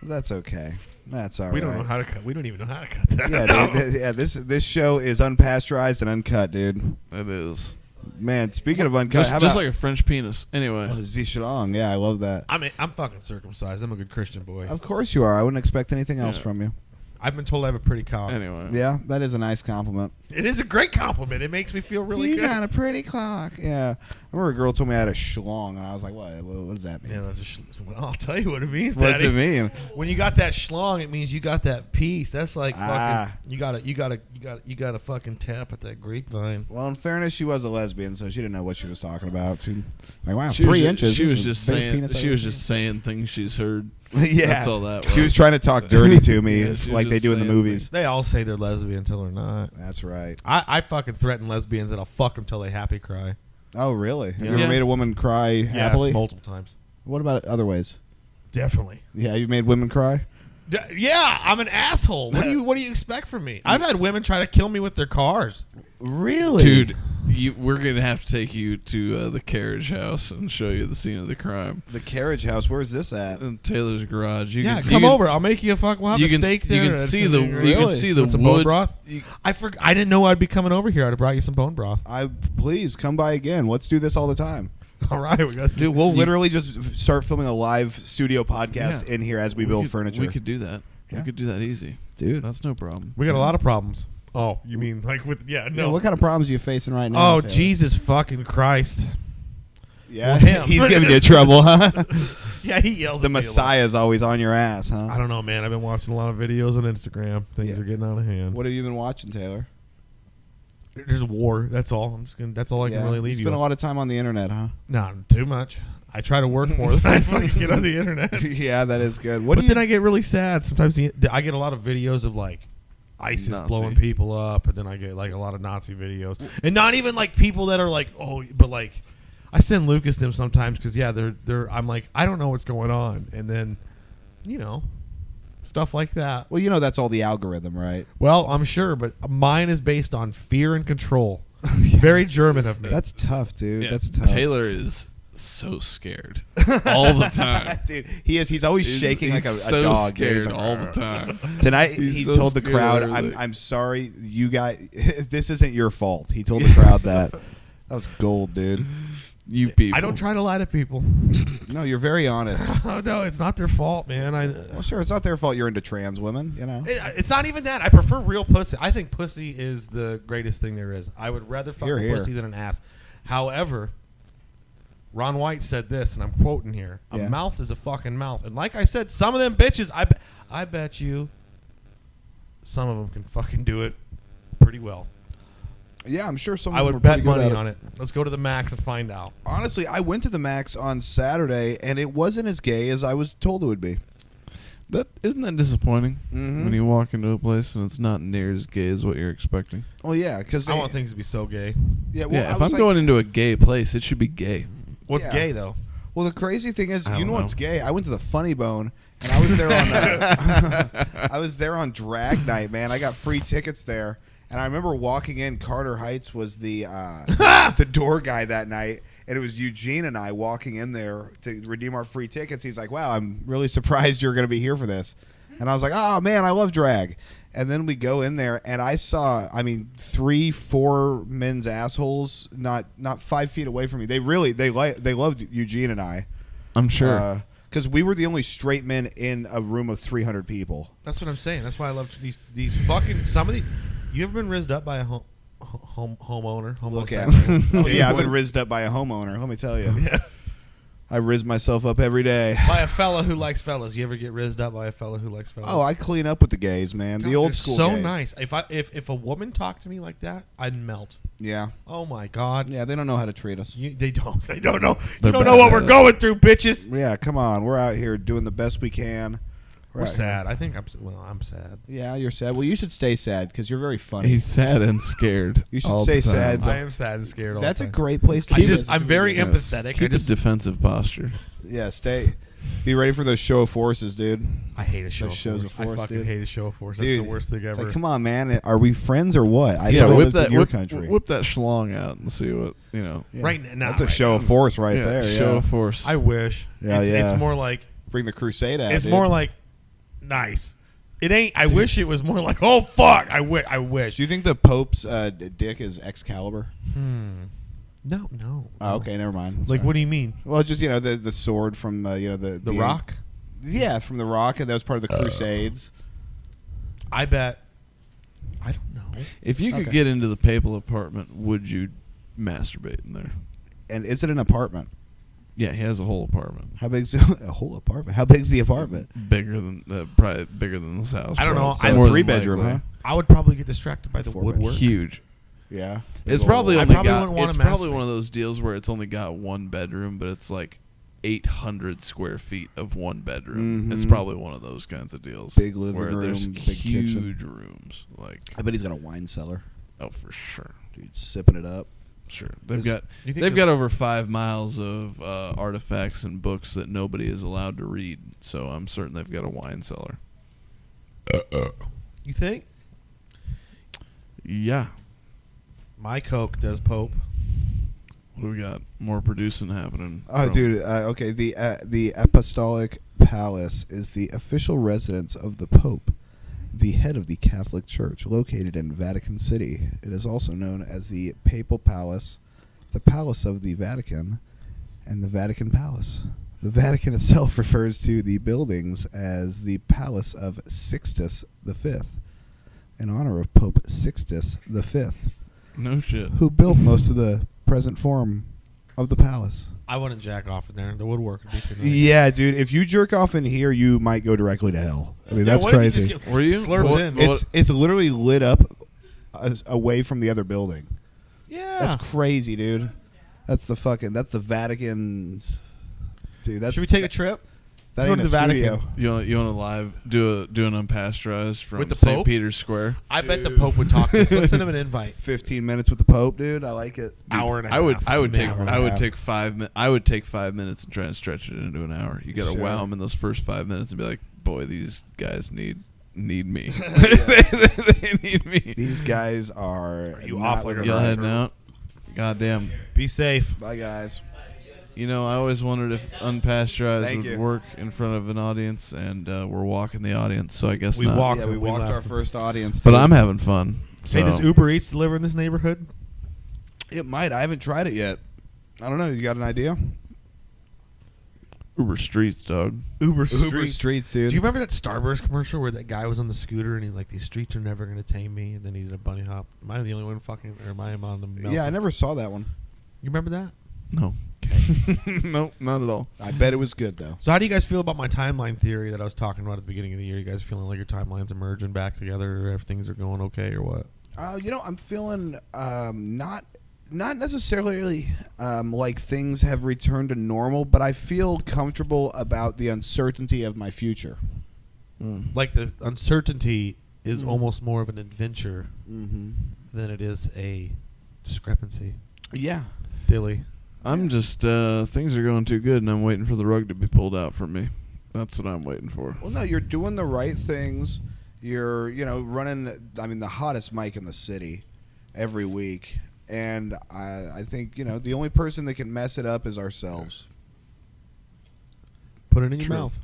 That's okay. That's all right. We don't know how to cut. We don't even know how to cut that. Yeah, dude, this show is unpasteurized and uncut, dude. It is. Man, speaking of uncut, just like a French penis. Anyway, Zichelong. Yeah, I love that. I mean, I'm fucking circumcised. I'm a good Christian boy. Of course you are. I wouldn't expect anything else from you. I've been told I have a pretty cock. anyway. Yeah, that is a nice compliment. It is a great compliment. It makes me feel really You good. got a pretty cock. Yeah. I remember a girl told me I had a schlong, and I was like, what does that mean? Yeah, that's well, I'll tell you what it means, What does Daddy. it mean? When you got that schlong, it means you got that piece. That's like fucking. You gotta fucking tap at that grapevine. Well, in fairness, she was a lesbian, so she didn't know what she was talking about. She like, wow, She 3 was ju- inches. She This was is the just biggest saying. penis I've She was ever just saying things she's heard. seen. Yeah, That's all that was. She was trying to talk dirty to me, Yeah, she was like they just do in the saying movies. They all say they're lesbian until they're not. That's right. I fucking threaten lesbians that I'll fuck them till they happy cry. Oh, really? Have you Yeah. ever made a woman cry happily? Yes, multiple times. What about other ways? Definitely. Yeah, you made women cry. Yeah, I'm an asshole. What do you expect from me? I've had women try to kill me with their cars. Really, Dude, we're gonna have to take you to the carriage house and show you the scene of the crime. The carriage house. Where's this at? In Taylor's garage. Come over. I'll make you a fuck. We'll have you a can- steak you dinner. can That's see gonna the- be you great. can see the Want some bone wood- broth. I didn't know I'd be coming over here. I'd have brought you some bone broth. Please come by again. Let's do this all the time. All right, we got. Dude, we'll literally just start filming a live studio podcast Yeah. in here as we build furniture. We could do that. Yeah. We could do that easy. Dude. That's no problem. We got a lot of problems. Oh, you mean like with Yeah, no? what kind of problems are you facing right now? Oh, Taylor? Jesus fucking Christ! Yeah, Well, him. he's giving you trouble, huh? Yeah, he yells. The at me a lot. Messiah's always on your ass, huh? I don't know, man. I've been watching a lot of videos on Instagram. Things Yeah. are getting out of hand. What have you been watching, Taylor? There's war. That's all. That's all I can really leave you you. spend a on. lot of time on the internet, huh? No, too much. I try to work more than I fucking get on the internet. Yeah, that is good. But then I get really sad. Sometimes I get a lot of videos of like ISIS Nazi. blowing people up, and then I get like a lot of Nazi videos, and not even like people that are like, oh, but like I send Lucas them sometimes because they're I'm like I don't know what's going on, and then stuff like that. Well, that's all the algorithm, right? Well, I'm sure, but mine is based on fear and control. Very German of me. That's tough, dude. Yeah, That's tough. Taylor is so scared all the time. Dude, he is. He's always shaking He's like a so dog. scared He's like, all the time. Tonight, He's he so told the scared crowd, of everything. I'm sorry, you guys, this isn't your fault. He told the crowd that. That was gold, dude. You people. I don't try to lie to people. No, you're very honest. Oh, no, it's not their fault, man. Well, sure, it's not their fault you're into trans women, It's not even that. I prefer real pussy. I think pussy is the greatest thing there is. I would rather fuck Hear, a hear. pussy than an ass. However, Ron White said this, and I'm quoting here: "A Yeah. mouth is a fucking mouth." And like I said, some of them bitches, I bet you, some of them can fucking do it pretty well. Yeah, I'm sure some of I them would are bet pretty good money at on it. Let's go to the Max and find out. Honestly, I went to the Max on Saturday, and it wasn't as gay as I was told it would be. Isn't that disappointing Mhm. when you walk into a place and it's not near as gay as what you're expecting? Well, yeah, because I want things to be so gay. Yeah, well, Yeah, I if was I'm like- going into a gay place, it should be gay. What's Yeah. gay though? Well, the crazy thing is, I you don't know know. what's gay? I went to the Funny Bone, and I was there on I was there on drag night, man. I got free tickets there, and I remember walking in. Carter Heights was the the door guy that night, and it was Eugene and I walking in there to redeem our free tickets. He's like, "Wow, I'm really surprised you're going to be here for this," and I was like, "Oh man, I love drag." And then we go in there, and I saw, 3-4 men's assholes, not 5 feet away from me. They loved Eugene and I. I'm sure. Because we were the only straight men in a room of 300 people. That's what I'm saying. That's why I love these fucking some of these. You ever been rizzed up by a homeowner? Look at Homosexual? me. Yeah, I've been rizzed up by a homeowner. Let me tell you. Yeah. I rizz myself up every day. By a fella who likes fellas. You ever get rizzed up by a fella who likes fellas? Oh, I clean up with the gays, man. God, The old they're school so gays. nice. If a woman talked to me like that, I'd melt. Yeah. Oh my God. Yeah, they don't know how to treat us. They don't. They don't know. They're You don't bad know what at we're it. going through, bitches. Yeah, come on. We're out here doing the best we can. We're out here. sad. I think I'm sad. Yeah, you're sad. Well, you should stay sad because you're very funny. He's sad and scared. You should all stay the time. sad. I am sad and scared. All That's the a time. great place to I be. just- I'm very Yes. empathetic. Keep a defensive posture. Yeah, stay. Be ready for those show of forces, dude. I hate a show Those of shows force. of force, I fucking dude. hate a show of force. That's Dude, the worst thing It's ever. like, come on, man. Are we friends or what? I Yeah, thought I whip lived that in your whip, country. whip that schlong out and see what Yeah. Right now, That's a show of force right yeah, there. show Yeah. of force. I wish. Yeah, it's, yeah. it's more like Bring the crusade out. it's dude. more like nice. It ain't. I wish it was more like oh fuck. I wish. Do you think the Pope's dick is Excalibur? No. Oh, okay, never mind. Like, Sorry. what do you mean? Well, just the sword from the Rock. Yeah, from the Rock, and that was part of the Crusades. I bet. I don't know. If you could get into the papal apartment, would you masturbate in there? And is it an apartment? Yeah, he has a whole apartment. How big's a whole apartment? How big's the apartment? Probably bigger than this house. I don't know. So I more three bedroom, huh? I would probably get distracted by the 4 woodwork. Huge. Yeah, It's probably I only probably got. wouldn't wanna It's probably masturbate. one of those deals where it's only got one bedroom, but it's like 800 square feet of one bedroom. Mhm. It's probably one of those kinds of deals. Big living where there's room, big huge kitchen. rooms. Like, I bet he's got a wine cellar. oh, for sure. Dude, sipping it up. Sure, they've You think got over 5 miles of artifacts and books that nobody is allowed to read. So I'm certain they've got a wine cellar. You think? Yeah. My Coke does Pope. What do we got? More producing happening. Oh, from- dude. Okay, the Apostolic Palace is the official residence of the Pope, the head of the Catholic Church, located in Vatican City. It is also known as the Papal Palace, the Palace of the Vatican, and the Vatican Palace. The Vatican itself refers to the buildings as the Palace of Sixtus V, in honor of Pope Sixtus V, No shit. who built most of the present form of the palace. I wouldn't jack off in there. The woodwork would be too nice. Yeah, dude. If you jerk off in here, you might go directly to hell. I mean, that's what if you crazy. just get Were you? slurped What- in? what- It's literally lit up away from the other building. Yeah. That's crazy, dude. That's the Vatican's. Dude, that's. Should we take a trip? That Let's go ain't to a the Vatican. studio. You want to live do an unpasteurized from With the St. Pope? Peter's Square? I bet the Pope would talk to us. Let's send him an invite. 15 minutes with the Pope, dude. I like it. Hour and a I would half. I would It's take an hour and a I would half. take 5 minutes. I would take 5 minutes and try and stretch it into an hour. You got to Sure. wow them in those first 5 minutes and be like, boy, these guys need me. they need me. These guys are. you not off like a living Y'all right. heading out? Goddamn. Be safe. Bye, guys. You know, I always wondered if unpasteurized Thank would you. work in front of an audience, and we're walking the audience, so I guess We not. walked. Yeah, we We walked left. our first audience. But dude. I'm having fun. Hey, So. does Uber Eats deliver in this neighborhood? It might. I haven't tried it yet. I don't know. You got an idea? Uber Streets, dog. Uber Streets, dude. Do you remember that Starburst commercial where that guy was on the scooter and he's like, "These streets are never going to tame me," and then he did a bunny hop? Am I the only one fucking, or am I on the? Yeah, I never saw that one. You remember that? No. Nope, not at all. I bet it was good though. So how do you guys feel about my timeline theory that I was talking about at the beginning of the year? You guys feeling like your timelines are merging back together, or if things are going okay, or what? I'm feeling not necessarily like things have returned to normal, but I feel comfortable about the uncertainty of my future. Like the uncertainty is almost more of an adventure Mm-hmm. than it is a discrepancy. Yeah. Dilly. I'm just things are going too good, and I'm waiting for the rug to be pulled out from me. That's what I'm waiting for. Well, no, you're doing the right things. You're, running. I mean, the hottest mic in the city every week, and I think the only person that can mess it up is ourselves. Put it in your True. mouth.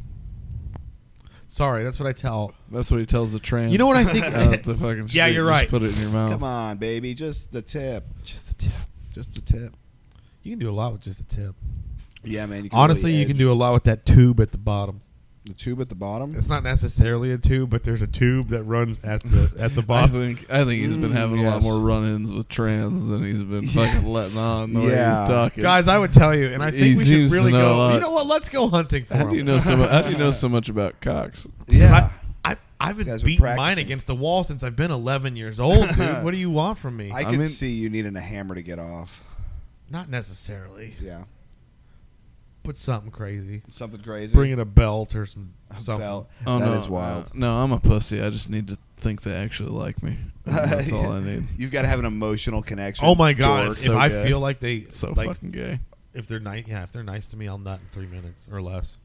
Sorry, that's what I tell. That's what he tells the trans. You know what I think? Out the fucking Yeah, street, you're just right. Put it in your mouth. Come on, baby, just the tip. Just the tip. Just the tip. You can do a lot with just a tip. Yeah, man. You can Honestly, really you can edge do a lot with that tube at the bottom. the tube at the bottom. It's not necessarily a tube, but there's a tube that runs at the I bottom. think he's been having a lot yes. more run-ins with trans than he's been fucking letting on the way Yeah. he's talking. Guys, I would tell you, and I He think we should seems to really know a go. lot. You know what? Let's go hunting for how him. do you know so much? How do you know so much about cocks? Yeah. I've been Guys are beating mine practicing. against the wall since I've been 11 years old, dude. What do you want from me? I I could mean- see you needing a hammer to get off. Not necessarily. Yeah. Put something crazy. Something crazy. Bring in a belt or something. Belt. Oh That no, is wild. no, I'm a pussy. I just need to think they actually like me. That's all I need. You've got to have an emotional connection. Oh my god! Dork. If so I gay. feel like they So like, fucking gay. if they're nice, if they're nice to me, I'll nut in 3 minutes or less.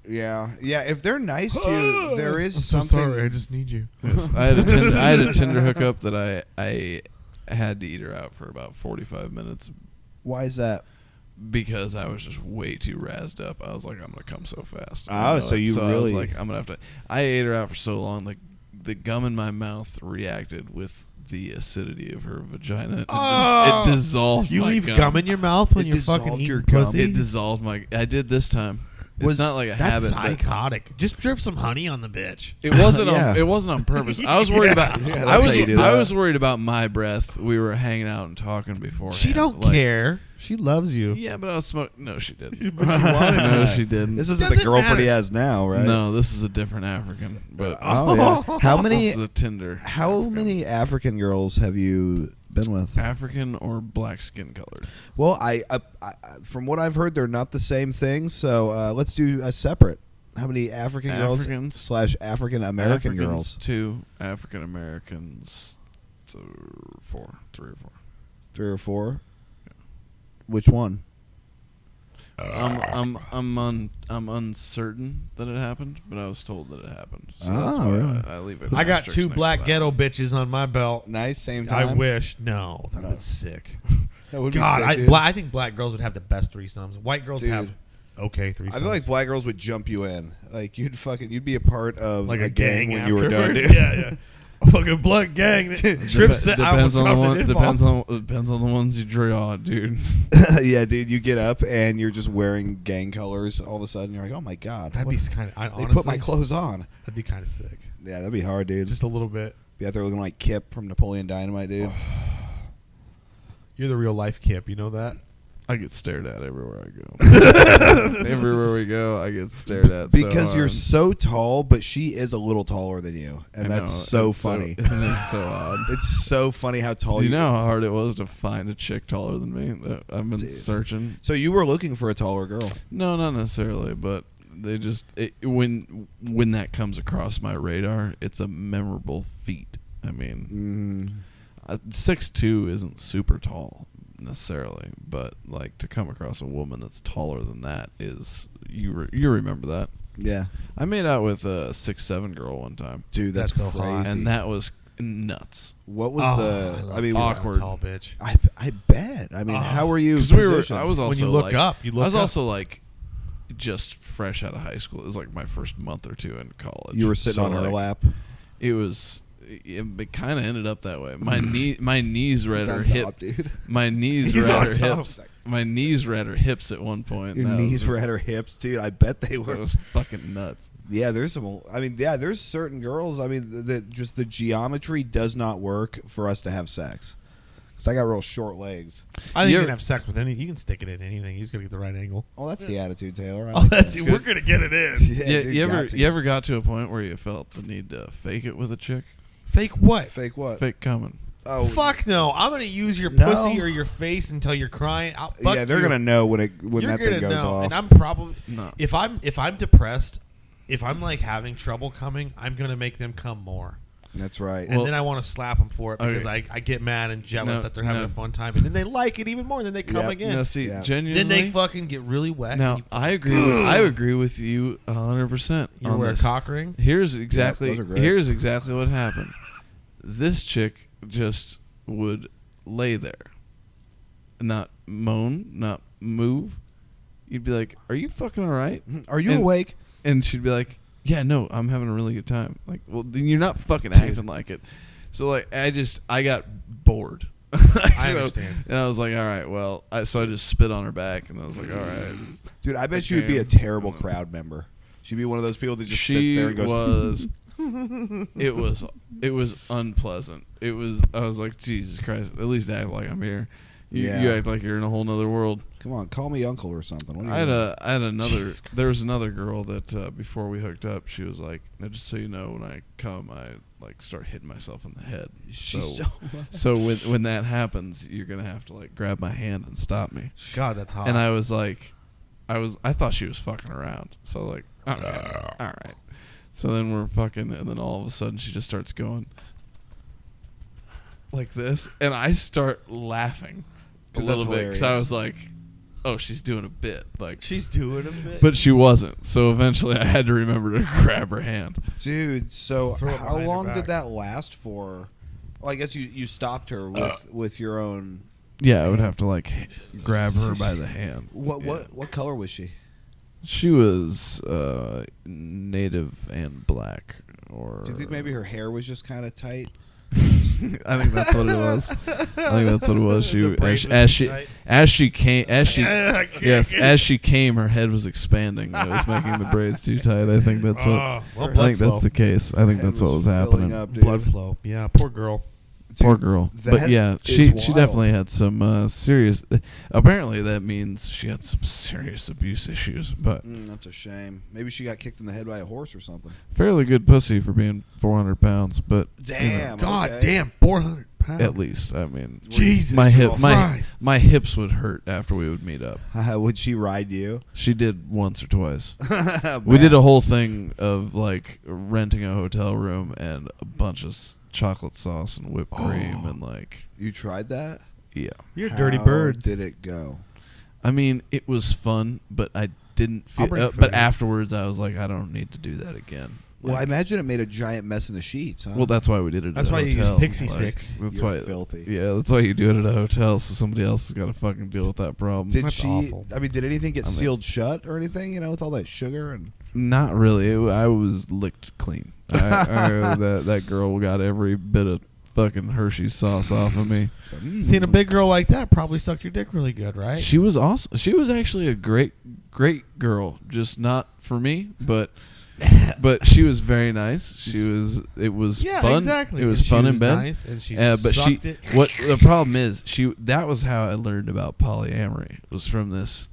Yeah. Yeah. If they're nice to you, there is I'm so something. sorry. I just need you. Yes. I had a Tinder hookup that I had to eat her out for about 45 minutes Why is that? because I was just way too razzed up. I was like, I'm gonna come so fast. Oh, so you I was really- like, I'm gonna have to. I ate her out for so long, like the gum in my mouth reacted with the acidity of her vagina. It dissolved. You my leave gum. gum in your mouth when It you're fucking dissolved eating your gum. pussy? It dissolved my. I did this time. It's not like a That's habit. but psychotic. Just drip some honey on the bitch. It wasn't. Yeah. It wasn't on purpose. I was worried about. Yeah, I that's how you do I that. was worried about my breath. We were hanging out and talking before. She don't care. She loves you. Yeah, but I was smoking. No, she didn't. But she wanted No, to. she didn't. This isn't Doesn't the girlfriend he matter. has now, right? No, this is a different African. But Oh yeah. How many? this is a Tinder. How African. many African girls have you been with? African or black skin colored? Well, I from what I've heard, they're not the same thing. So let's do a separate. How many African Africans? girls / African American girls? 2 African Americans. 4, 3 or 4. 3 or 4. Which one? I'm uncertain that it happened, but I was told that it happened. So Oh, that's why really? I leave it. I got asterisk 2 next black to that. ghetto bitches on my belt. Nice, same I time. wish. No, that No. would be sick. That would God, be sick, dude. I think black girls would have the best threesomes. White girls Dude. have okay threesomes. I feel like black girls would jump you in. Like you'd be a part of like a gang when you were done, afterwards. dude. yeah. Fucking blood gang. Trip set. I Depends on the almost one. dropped an Depends on the ones you draw, dude. Yeah, dude. You get up and you're just wearing gang colors. All of a sudden, you're like, oh my god, That'd what- be kind of. they Honestly, put my clothes on. That'd be kind of sick. Yeah, that'd be hard, dude. Just a little bit. Be out there looking like Kip from Napoleon Dynamite, dude. You're the real life Kip. You know that? I get stared at everywhere I go. Everywhere we go, I get stared at. Because so you're hard. so tall, but she is a little taller than you, and I that's know, so it's funny. isn't it so odd? It's so funny how tall Do you know how hard it was to find a chick taller than me? That I've been Dude. searching. So you were looking for a taller girl. No, not necessarily, but they just when that comes across my radar, it's a memorable feat. I mean, 6'2" isn't super tall necessarily, but like to come across a woman that's taller than that is you remember that. Yeah, I made out with a 6'7" girl one time, dude, that's so crazy. hot. and that was nuts. What was I the? love I mean, a awkward. tall bitch. I bet. I mean, how were you? 'Cause we were. positioned? I was also When you look like, up, you look I was up. also like just fresh out of high school. It was like my first month or 2 in college. You were sitting So, on her like, lap. It was. It kind of ended up that way. My knees were at He's her on hip. top, dude. My knees He's were on at her top. hips. My knees were at her hips at one point. Your That knees was- were at her hips, dude. I bet they It were. was fucking nuts. Yeah, there's some. I mean, yeah, there's certain girls. I mean, that just the geometry does not work for us to have sex. Cause I got real short legs. I think you You're- can have sex with any. You can stick it in anything. You just gotta get the right angle. Oh, that's the attitude, Taylor. I Oh, like that's that. it. We're gonna get it in. Yeah, dude, you got to. ever got to a point where you felt the need to fake it with a chick? Fake what? Fake what? Fake coming. Oh, Fuck no! I'm gonna use your No. pussy or your face until you're crying. Fuck yeah, they're you. gonna know when You're that gonna thing goes know. off. And I'm probably No. if I'm depressed, if I'm like having trouble coming, I'm gonna make them come more. That's right. And Well- then I want to slap them for it because Okay. I get mad and jealous No, that they're having no. a fun time, and then they like it even more. And then they come Yeah. again. No, see, Yeah. genuinely. Then they fucking get really wet. Now and you, I agree. I agree with you 100%. you on wear this. a cock ring. Here's exactly those are great. here's exactly what happened. This chick just would lay there, not moan, not move. You'd be like, "Are you fucking all right?" Are you and- awake? And she'd be like, "Yeah, no, I'm having a really good time." Like, well, then you're not fucking acting like it. So like, I got bored. I So- understand. And I was like, "All right, well," so I just spit on her back, and I was like, "All right." Dude, I bet she would be a Okay. terrible crowd member. She'd be one of those people that just sits there and goes. was it was unpleasant. I was like, Jesus Christ, at least act like I'm here. You Yeah. act like you're in a whole nother world. Come on, call me uncle or something. What are you I had doing? another Jesus Christ. there was another girl that before we hooked up, she was like, "Now just so you know, when I come, I like start hitting myself in the head." She's So so when that happens, you're gonna have to like grab my hand and stop me. God, that's hot. And I was like, I thought she was fucking around. So like, all right. So then we're fucking, and then all of a sudden she just starts going like this, and I start laughing a 'Cause that's little bit because I hilarious. was like, oh, she's doing a bit, like, she's doing a bit. but she wasn't. So eventually I had to remember to grab her hand. Dude, so Throw it how behind her long back. did that last for? Well, I guess you stopped her with your own. Yeah, I would have to like grab her by the hand. What Yeah. what color was she? She was native and black. or. Do you think maybe her hair was just kind of tight? I think that's what it was. As she came, her head was expanding. It was making the braids too tight. I think that's what. I think that's the case. I think that's what was happening. Blood flow. Yeah, poor girl. Poor girl. But yeah, she definitely had some serious. Apparently, that means she had some serious abuse issues. But that's a shame. Maybe she got kicked in the head by a horse or something. Fairly good pussy for being 400 pounds. But damn, God damn, 400 pounds. At least, I mean, Jesus, my hips would hurt after we would meet up. Would she ride you? She did once or twice. We did a whole thing of like renting a hotel room and a bunch of chocolate sauce and whipped cream and like. You tried that? Yeah. You're a dirty bird. How did it go? I mean, it was fun, but I didn't feel. But afterwards, I was like, I don't need to do that again. Well, I imagine it made a giant mess in the sheets. Huh? Well, that's why we did it. That's at why a hotel. you use pixie sticks. That's You're why filthy. Yeah, that's why you do it at a hotel, so somebody else has got to fucking deal with that problem. That's awful. I mean, did anything get sealed shut or anything? You know, with all that sugar and. Not really. I was licked clean. That girl got every bit of fucking Hershey's sauce off of me. Seeing a big girl like that probably sucked your dick really good, right? She was awesome. She was actually a great girl. Just not for me, but she was very nice. It was fun. Exactly. It was fun in bed. Nice and she but sucked it. What the problem is, that was how I learned about polyamory. Was from this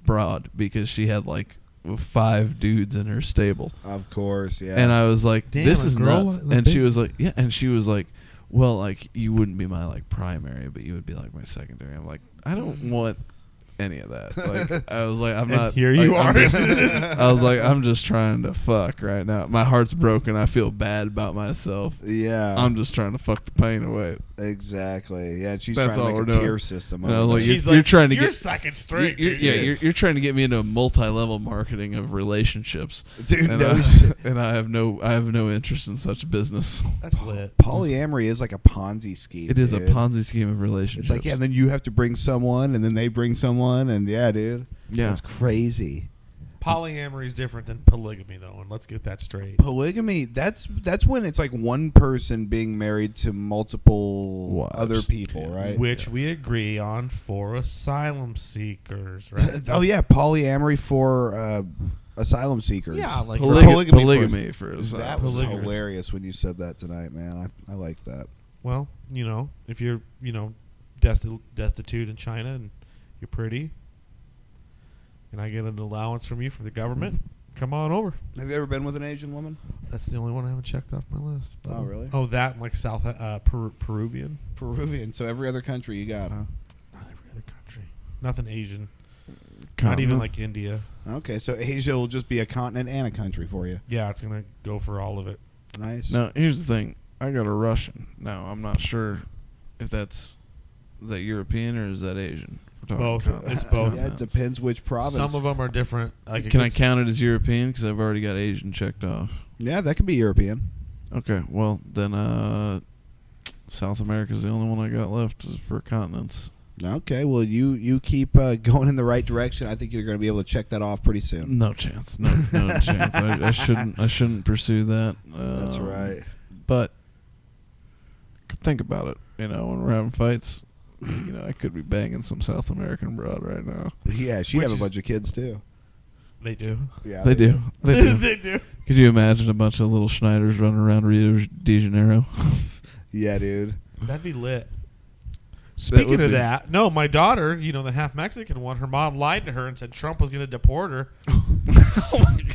broad, because she had like 5 dudes in her stable. Of course, yeah. And I was like, damn, this is girl, nuts. And she was like, yeah. And she was like, well, like, you wouldn't be my like primary, but you would be like my secondary. I'm like, I don't want any of that. Like, I was like, I'm not. Here like, you are. I was like, I'm just trying to fuck right now. My heart's broken. I feel bad about myself. Yeah. I'm just trying to fuck the pain away. Exactly. Yeah. She's That's trying to all make a we're tier doing. system. And I was like, She's you're like, trying to you're get sucking straight. You're trying to get me into multi-level marketing of relationships, dude. and, No shit. and I have no interest in such business. That's lit. Polyamory is like a Ponzi scheme. It is a dude. Ponzi scheme of relationships. It's like, yeah, and then you have to bring someone, and then they bring someone, and yeah, dude. Yeah. It's crazy. Polyamory is different than polygamy, though, and let's get that straight. Polygamy, that's when it's like one person being married to multiple Wives. other people, right? Which we agree on for asylum seekers, right? Oh, yeah, polyamory for asylum seekers. Yeah, like polygamy for asylum. That was Polygamy. hilarious when you said that tonight, man. I like that. Well, if you're, destitute in China and you're pretty, and I get an allowance from you from the government, come on over. Have you ever been with an Asian woman? That's the only one I haven't checked off my list. Oh, really? Oh, that and like South Peruvian. Peruvian. So every other country you got, huh? Not every other country. Nothing Asian. Not Continent. even like India. Okay, so Asia will just be a continent and a country for you. Yeah, it's gonna go for all of it. Nice. Now, here's the thing. I got a Russian. Now, I'm not sure if is that European or is that Asian? Both. It's both. Yeah, it depends which province. Some of them are different. Like Can I count it as European? Because I've already got Asian checked off. Yeah, that could be European. Okay, well, then South America is the only one I got left for continents. Okay, well, you keep going in the right direction. I think you're going to be able to check that off pretty soon. No chance. No chance. I shouldn't pursue that. That's right. But think about it. When we're having fights, I could be banging some South American broad right now. Yeah, she'd have a bunch of kids too. They do. Yeah, They do. They do. Could you imagine a bunch of little Schneiders running around Rio de Janeiro? Yeah, dude. That'd be lit. Speaking of that, no, my daughter, the half Mexican one, her mom lied to her and said Trump was going to deport her.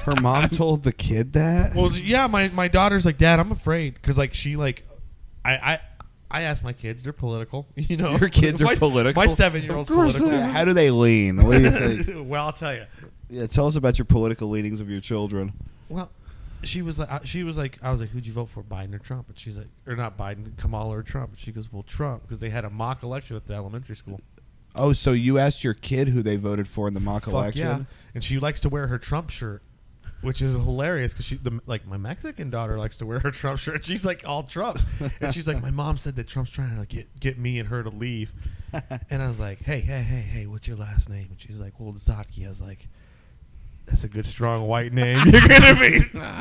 Her mom told the kid that? Well, yeah, my daughter's like, Dad, I'm afraid. Because, I ask my kids, they're political. Your kids are political? My 7-year-old's political. Yeah, how do they lean? What do you think? Well, I'll tell you. Yeah, tell us about your political leanings of your children. Well, I was like, who'd you vote for, Biden or Trump? And she's like, or not Biden, Kamala or Trump. And she goes, well, Trump, because they had a mock election at the elementary school. Oh, so you asked your kid who they voted for in the mock election? Yeah. And she likes to wear her Trump shirt, which is hilarious because my Mexican daughter likes to wear her Trump shirt. She's like all Trump, and she's like, my mom said that Trump's trying to get me and her to leave, and I was like, hey, what's your last name? And she's like, well, Zotke. I was like, that's a good strong white name.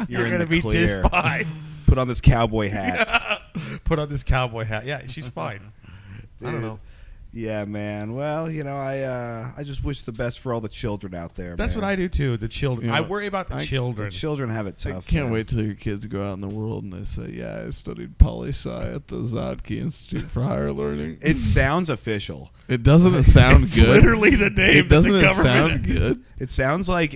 You're gonna be just fine. Put on this cowboy hat. Put on this cowboy hat. Yeah, she's fine. I don't know. Yeah, man. Well, I just wish the best for all the children out there. That's man. what I do too. The children. I worry about the children. The children have it I tough. can't man. wait till your kids go out in the world and they say, "Yeah, I studied poli-sci at the Zodke Institute for Higher Learning." It sounds official. It doesn't sound It's good. literally the name. It doesn't that the government sound good. It sounds like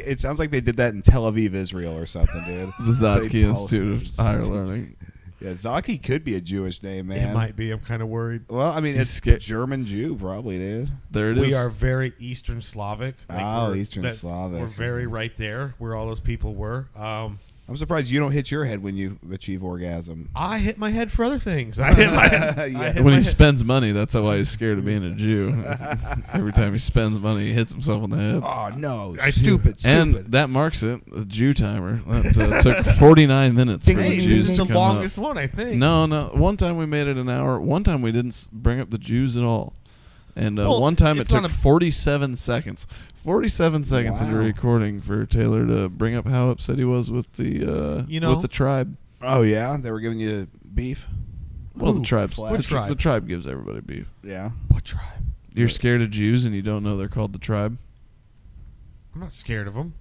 they did that in Tel Aviv, Israel, or something, dude. The Zodke Say Institute of Higher Learning. Yeah, Zaki could be a Jewish name, man. It might be. I'm kind of worried. Well, I mean, it's German Jew, probably, dude. There it is. We are very Eastern Slavic. Oh, Eastern Slavic. We're very right there where all those people were. I'm surprised you don't hit your head when you achieve orgasm. I hit my head for other things. I hit my head. Yeah. When he spends money, that's why he's scared of being a Jew. Every time he spends money, he hits himself on the head. Oh, no. Stupid. And that marks it, the Jew timer. That took 49 minutes for the Hey, Jews this is to the come longest up. one, I think. No. One time we made it an hour. One time we didn't bring up the Jews at all. And Well, one time it it's took not a- 47 seconds. 47 seconds into Wow. recording for Taylor to bring up how upset he was with the with the tribe. Oh, yeah? They were giving you beef? Well, the Ooh, tribe. flash. The tribe. The tribe gives everybody beef. Yeah. What tribe? You're scared of Jews and you don't know they're called the tribe. I'm not scared of them.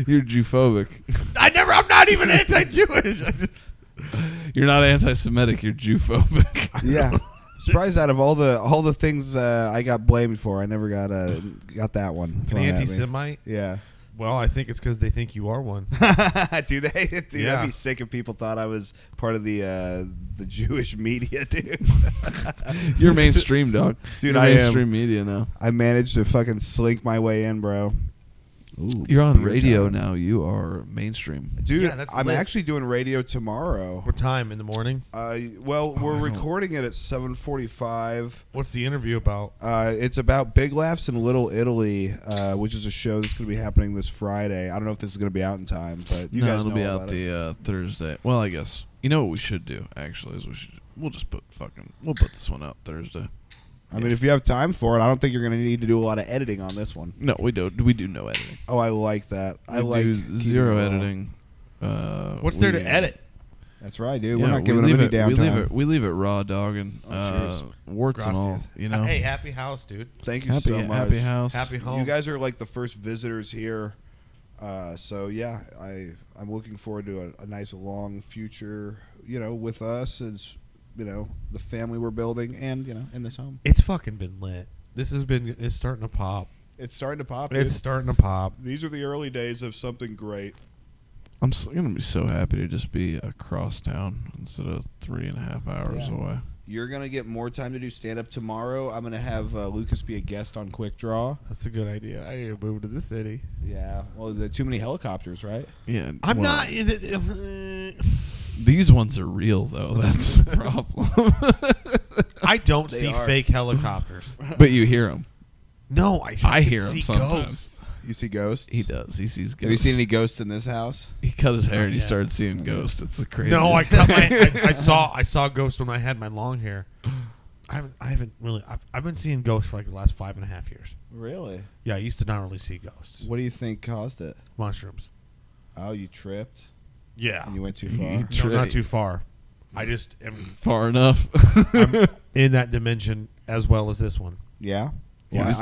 You're Jewphobic. I'm not even anti-Jewish. You're not anti-Semitic. You're Jewphobic. Yeah. Surprised out of all the things I got blamed for, I never got that one. An thrown at me. anti-Semite? Yeah. Well, I think it's because they think you are one. Do they? Dude, Yeah. I'd be sick if people thought I was part of the Jewish media, dude. You're mainstream, dog. Dude, You're I am. mainstream media now. I managed to fucking slink my way in, bro. Ooh, You're on beer radio time. now. You are mainstream. Dude, Yeah, that's I'm lit. actually doing radio tomorrow. What time in the morning? Well, we're recording it at 7:45. What's the interview about? It's about Big Laughs in Little Italy, which is a show that's going to be happening this Friday. I don't know if this is going to be out in time, but you guys it'll know be all out about it. the Thursday. Well, I guess you know what we should do actually is we'll just put this one out Thursday. I mean, if you have time for it, I don't think you're going to need to do a lot of editing on this one. No, we don't. We do no editing. Oh, I like that. I We like do keeping zero it raw. editing. What's there to edit? That's right, dude. Yeah, We're not giving them any downtime. we leave it raw, dog, and cheers. warts and all. Gracias. You know, Hey, happy house, dude. Thank you so much. happy house. Happy home. You guys are like the first visitors here. So yeah, I'm looking forward to a nice long future, with us as, the family we're building and, in this home. It's fucking been lit. It's starting to pop. It's starting to pop, It's dude. starting to pop. These are the early days of something great. I'm going to be so happy to just be across town instead of 3.5 hours Yeah. away. You're going to get more time to do stand-up tomorrow. I'm going to have Lucas be a guest on Quik Draw. That's a good idea. I need to move to the city. Yeah. Well, the too many helicopters, right? Yeah, I'm well, not. These ones are real though. That's the problem. I don't They see are. fake helicopters. But you hear them. No, I hear see him sometimes. ghosts. You see ghosts? He does. He sees ghosts. Have you seen any ghosts in this house? He cut his hair and he Yeah. started seeing ghosts. It's the craziest. No, I cut thing. I saw ghosts when I had my long hair. I haven't really. I've been seeing ghosts for like the last 5.5 years. Really? Yeah, I used to not really see ghosts. What do you think caused it? Mushrooms. Oh, you tripped Yeah. and you went too You far. tri- No, not too far. I just am Far enough. I'm in that dimension as well as this one. Yeah.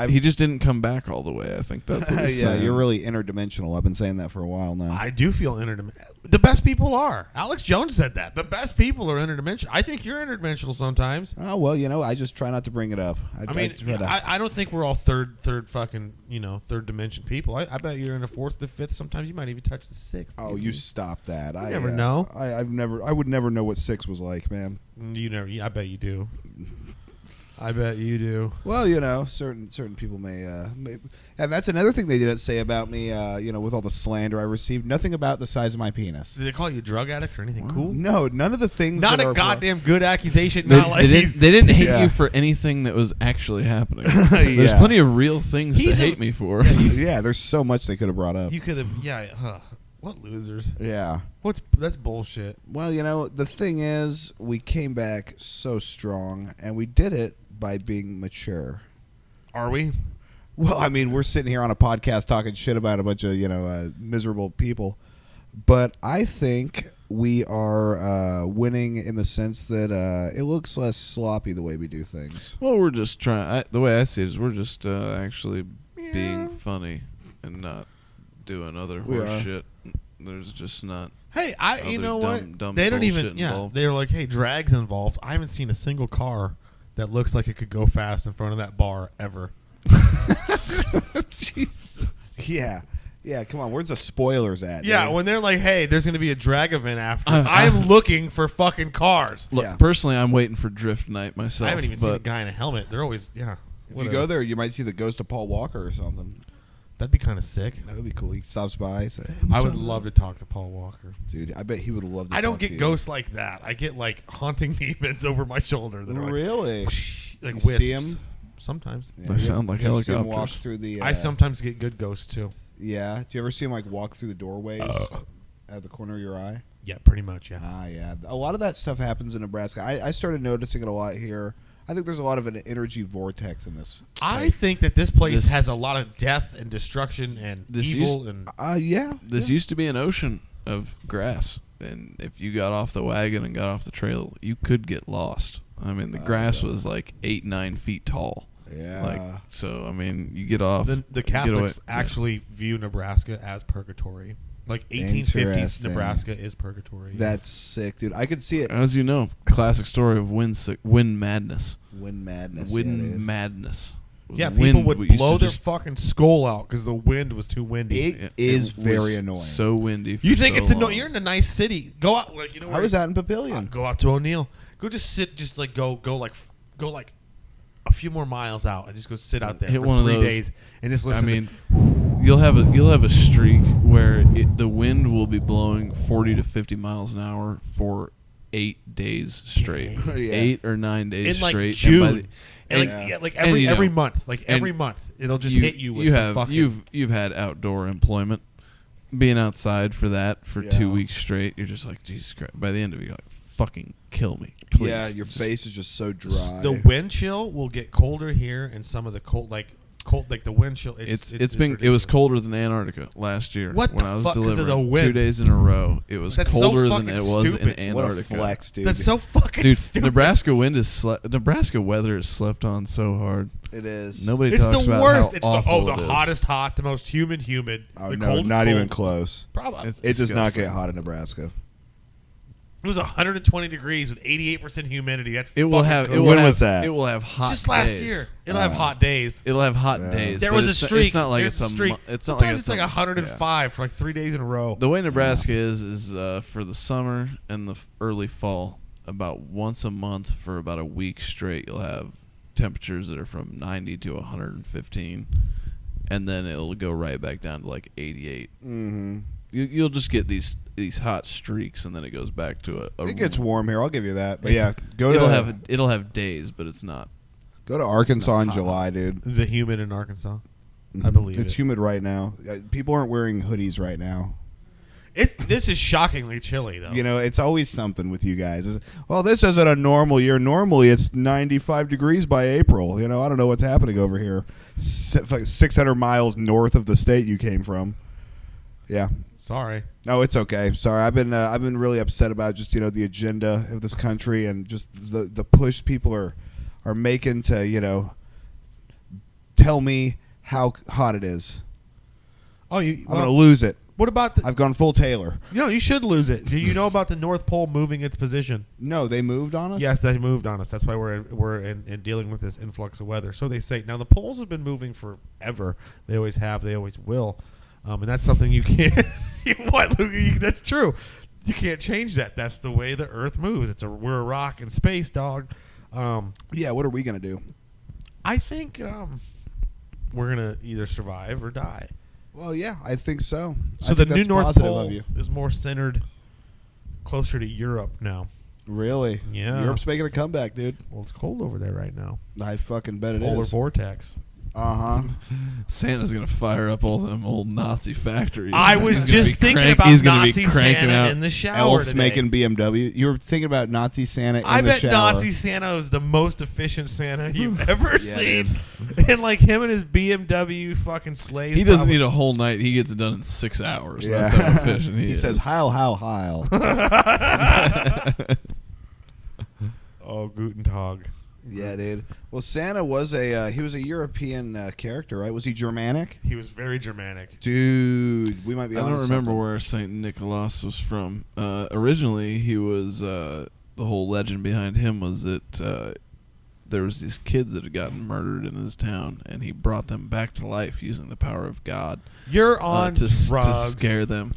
He just didn't come back all the way. I think that's what he's yeah, saying. you're really interdimensional. I've been saying that for a while now. I do feel interdimensional. The best people are. Alex Jones said that. The best people are interdimensional. I think you're interdimensional sometimes. Oh well, I just try not to bring it up. I mean, I don't think we're all third fucking, third dimension people. I bet you're in the fourth, the fifth. Sometimes you might even touch the sixth. oh, you stop that! I never know. I would never know what 6 was like, man. You never. I bet you do. I bet you do. Well, certain people may, and that's another thing they didn't say about me. With all the slander I received, nothing about the size of my penis. Did they call you a drug addict or anything cool? No, none of the things. Not that a are goddamn good accusation. They, Not like they didn't hate Yeah. you for anything that was actually happening. There's Yeah. plenty of real things to He's a- hate me for. Yeah, there's so much they could have brought up. you could have. Yeah. What losers? Yeah. That's bullshit. Well, the thing is, we came back so strong, and we did it by being mature. Are we? Well, I mean, we're sitting here on a podcast talking shit about a bunch of, miserable people. But I think we are winning in the sense that it looks less sloppy the way we do things. Well, we're just trying. The way I see it is, we're just actually being funny and not doing other horse shit. There's just not. Hey, you know what? Dumb They don't even. involved. They're like, hey, drag's involved. I haven't seen a single car that looks like it could go fast in front of that bar ever. Jesus. Yeah. Yeah, come on. Where's the spoilers at? Yeah, dude? when they're like, hey, there's going to be a drag event after. I'm looking for fucking cars. Look, Yeah. personally, I'm waiting for Drift Night myself. I haven't even seen a guy in a helmet. They're always, If you go there, you might see the ghost of Paul Walker or something. That'd be kind of sick. That would be cool. He stops by. Say, hey, I would love to talk to Paul Walker. Dude, I bet he would love to I don't talk get to you. ghosts like that. I get like haunting demons over my shoulder. That are Really? like You wisps. see 'em? Sometimes. Yeah, They sound like you ever see him walk helicopters. through the, I sometimes get good ghosts too. Yeah. Do you ever see him like walk through the doorways at the corner of your eye? Yeah, pretty much. Yeah. Ah, yeah. A lot of that stuff happens in Nebraska. I started noticing it a lot here. I think there's a lot of an energy vortex in this. I state. think that this place has a lot of death and destruction and evil and. Yeah. This used to be an ocean of grass, and if you got off the wagon and got off the trail, you could get lost. I mean, the grass was like 8-9 feet tall. Yeah. Like, so I mean, you get off. The get Catholics away- actually view Nebraska as purgatory. Like 1850s Interesting. Nebraska is purgatory. That's sick, dude. I could see it. As you know, classic story of wind madness. Wind madness. Wind yeah, dude. madness. yeah, Wind people would used to blow their just- fucking skull out because the wind was too windy. It is was very annoying. So windy. For You think so it's annoying? long. You're in a nice city. Go out, like you know. I was out in Papillion. Go out to O'Neill. Go just sit. Just like go like a few more miles out and just go sit out there Hit for one of 3 those- days and just listen. I mean, you'll have a streak where the wind will be blowing 40 to 50 miles an hour for 8 days straight. Yeah. 8 or 9 days in like straight. June. And Like and, you every know, month, like and every month, it'll just hit you with some fucking. you've had outdoor employment, being outside for 2 Yeah. weeks straight. You're just like, Jesus Christ. By the end of it, you're like, fucking kill me, please. Yeah, your face is just so dry. The wind chill will get colder here, and some of the cold like the wind chill. It was ridiculous. colder than Antarctica last year. What when the I was fuck 'cause of delivering the wind? 2 days in a row. It was That's so colder than fucking it was in stupid. What a Antarctica. flex, dude. That's so fucking Dude, stupid. Nebraska wind is Nebraska weather is slept on so hard. It is. Nobody It's talks the about worst. how It's awful the it is. hottest hot, the most humid. Oh, The no, coldest not even cold. close. Probably. It's It does not disgusting. get hot in Nebraska. It was 120 degrees with 88% humidity. That's It will fucking have. good. It will When have, was that? It will have hot. Just last days. year. It'll have hot days. It'll have hot Yeah. days. There but was a it's- streak. It's not like There's it's a streak. It's not Sometimes like it's like 105 for like 3 days in a row. The way Nebraska is for the summer and the early fall. About once a month for about a week straight, you'll have temperatures that are from 90 to 115, and then it'll go right back down to like 88. Mm-hmm. You'll just get these hot streaks, and then it goes back to a It gets warm here. I'll give you that. But It's- yeah, it'll have days, but it's not. go to Arkansas in hot. July, dude. Is it humid in Arkansas? I believe It's it. humid right now. People aren't wearing hoodies right now. This is shockingly chilly, though. You know, it's always something with you guys. Well, this isn't a normal year. Normally, it's 95 degrees by April. You know, I don't know what's happening over here. 600 miles north of the state you came from. Yeah. Sorry. No, it's okay. Sorry, I've been really upset about just the agenda of this country and just the push people are making to tell me how hot it is. Oh, I'm gonna lose it. What about the? I've gone full Taylor. You should lose it. Do you know about the North Pole moving its position? No, they moved on us. Yes, they moved on us. That's why we're in dealing with this influx of weather. So they say. Now the poles have been moving forever. They always have. They always will. And that's something you can't. What? That's true. You can't change that. That's the way the Earth moves. We're a rock in space, dog. Yeah. What are we gonna do? I think we're gonna either survive or die. Well, yeah, I think so. So I the think new that's North positive Pole of you. is more centered closer to Europe now. Really? Yeah. Europe's making a comeback, dude. Well, it's cold over there right now. I fucking bet it is. Polar vortex. Santa's gonna fire up all them old Nazi factories. I was just thinking about Nazi Santa in the shower elves today. making BMW. You were thinking about Nazi Santa in I the bet shower. Nazi Santa is the most efficient Santa you've ever Yeah, seen. And like him and his BMW fucking slaves. He doesn't need a whole night. He gets it done in 6 hours. Yeah. That's how efficient he is. says, Heil, Heil, Heil. Oh, Guten Tag. Yeah, dude. Well, Santa was he was a European character, right? Was he Germanic? He was very Germanic. Dude, we might be I on don't remember where Saint Nicholas was from. Originally, he was the whole legend behind him was that there was these kids that had gotten murdered in his town, and he brought them back to life using the power of God. You're on to drugs. scare them,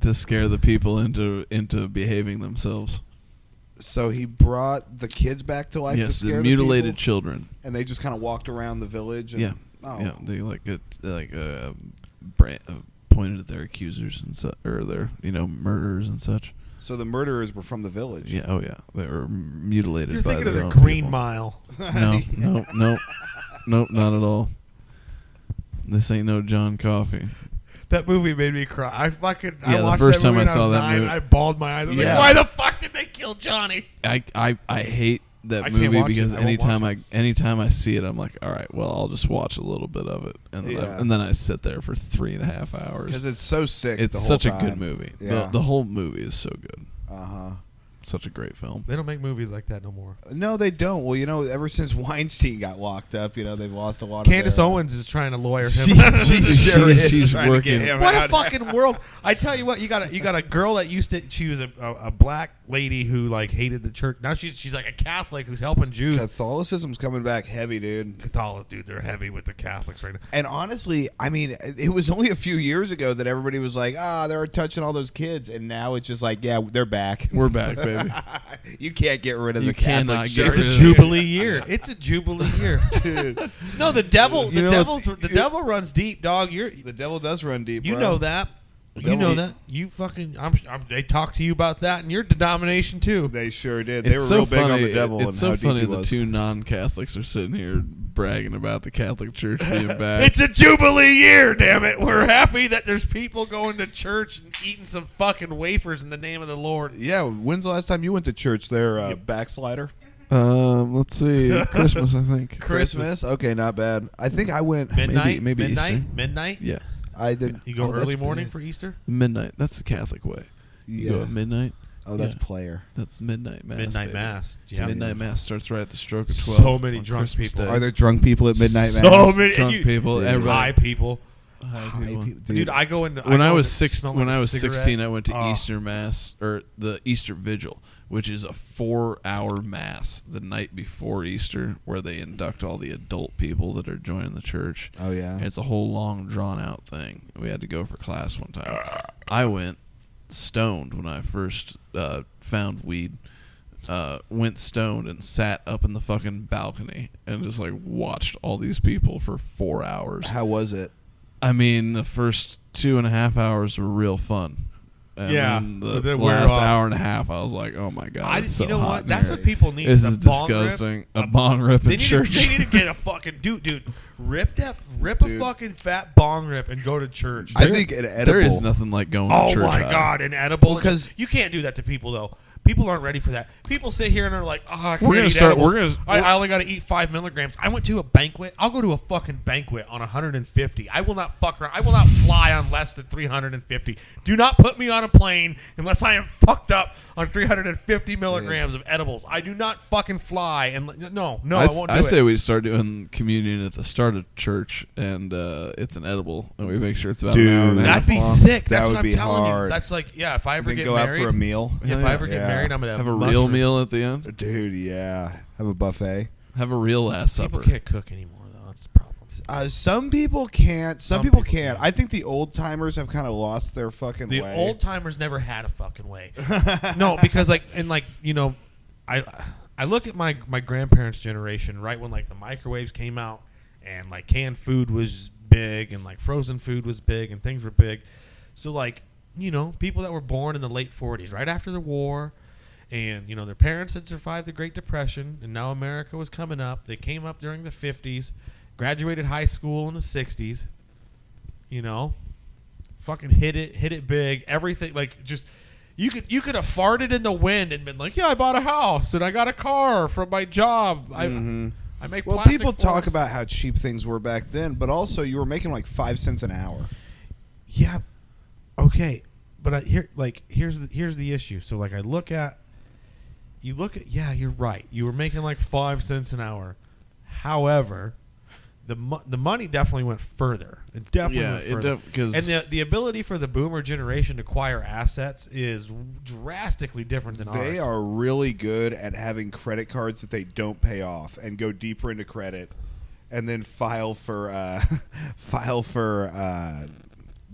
to scare the people into behaving themselves. So he brought the kids back to life to Yes, scare the mutilated people? children. And they just kind of walked around the village. And, Yeah, oh. yeah. They pointed at their accusers and or their murderers and such. So the murderers were from the village. Yeah, oh yeah, they were mutilated. You're by thinking of their the own Green people. Mile. No, not at all. This ain't no John Coffey. That movie made me cry. I the watched first that time movie I when saw was that 9, movie- I bawled my eyes. I was Yeah. like, why the fuck did they kill Johnny? I hate that I can't movie watch because it. I won't watch anytime I see it, I'm like, all right, well, I'll just watch a little bit of it, and then I sit there for 3.5 hours Because it's so sick. It's the whole such a time. good movie. Yeah. The whole movie is so good. Uh-huh. Such a great film. They don't make movies like that no more. No, they don't. Well, ever since Weinstein got locked up, they've lost a lot Candace of their... Owens is trying to lawyer him. She's trying to working. get him What out. a fucking world! I tell you what, you got a girl that used to. She was a black lady who like hated the church. Now she's like a Catholic who's helping Jews. Catholicism's coming back heavy, dude. Catholic, dude, they're heavy with the Catholics right now. And honestly, I mean, it was only a few years ago that everybody was like, they're touching all those kids. And now it's just like, yeah, they're back. We're back, baby. You can't get rid of You the Catholic cannot Church. get It's rid a of jubilee year. It's a jubilee year. Dude. No, the devil. You know, The devil runs deep, dog. The devil does run deep, You bro. know that. You know that. You fucking. They talk to you about that in your denomination too. They sure did. They It's were so real big funny. on the devil It's and so how deep funny he the was. two non-Catholics are sitting here bragging about the Catholic Church being back. It's a jubilee year, damn it. We're happy that there's people going to church and eating some fucking wafers in the name of the Lord. Yeah, when's the last time you went to church there, backslider? Let's see, Christmas, I think. Christmas? Okay, not bad. I think I went... Midnight? maybe midnight? Easter. Midnight? Yeah, I did. You go oh, early that's morning big. for Easter? midnight. That's the Catholic way. You go Yeah. at midnight. Oh, that's Yeah. player. That's midnight mass. Midnight baby. mass. So Yeah. midnight mass starts right at the stroke of So 12. many on drunk Christmas people. Day. Are there drunk people at midnight mass? So many drunk people? Dude. Everybody. high people. High High people. people. Dude, I go into When I go was into 16, smelling a cigarette. 16, I went to Oh. Easter Mass or the Easter Vigil, which is a 4-hour mass the night before Easter, where they induct all the adult people that are joining the church. Oh, yeah. And it's a whole long, drawn-out thing. We had to go for class one time. I went stoned when I first found weed. Went stoned and sat up in the fucking balcony and just like watched all these people for 4 hours. How was it? I mean, the first 2.5 hours were real fun. And Yeah, then but the then wear last off. hour and a half, I was like, "Oh my god, it's so you know hot what? in That's here. what people need. This a is bong disgusting. Rip. A bong rip They in need, church." they need to get a fucking dude. Rip a Dude. fucking fat bong rip and go to church. I think an edible... There is nothing like going to Oh church. my high. god, an edible. Well, 'cause- you can't do that to people though. People aren't ready for that. People sit here and are like, "Oh, I can't We're gonna eat start- edibles. we're gonna- I only got to eat 5 milligrams." I went to a banquet. I'll go to a fucking banquet on 150. I will not fuck around. I will not fly on less than 350. Do not put me on a plane unless I am fucked up on 350 milligrams of edibles. I do not fucking fly. And no, I won't do I it. say we start doing communion at the start of church, and it's an edible, and we make sure it's about Dude, an hour and a half That'd be long. sick. That That's would what I'm be telling you. hard. That's like, yeah, if I ever Then get go married, out for a meal. if I ever get Yeah. married, I'm gonna Have a mushrooms. real meal at the end. Dude, yeah. Have a buffet. Have a real last People supper. can't cook anymore though. That's the problem. Some people can't. Some people can. I think the old timers have kind of lost their fucking The way. old timers never had a fucking way. No, because I look at my grandparents' generation, right when like the microwaves came out and like canned food was big and like frozen food was big and things were big. So like, people that were born in the late 40s, right after the war, and their parents had survived the Great Depression, and now America was coming up. They came up during the 50s. graduated high school in the 60s, you know, fucking hit it big, everything, like, just, you could have farted in the wind and been like, yeah, I bought a house and I got a car from my job. I make Well, plastic people talk forks. about how cheap things were back then, but also you were making like 5 cents an hour. Yeah, okay, but here's the issue. So like yeah, you're right. You were making like 5 cents an hour. However, the money definitely went further. It definitely went further. And the ability for the boomer generation to acquire assets is drastically different than ours. They are really good at having credit cards that they don't pay off and go deeper into credit, and then file for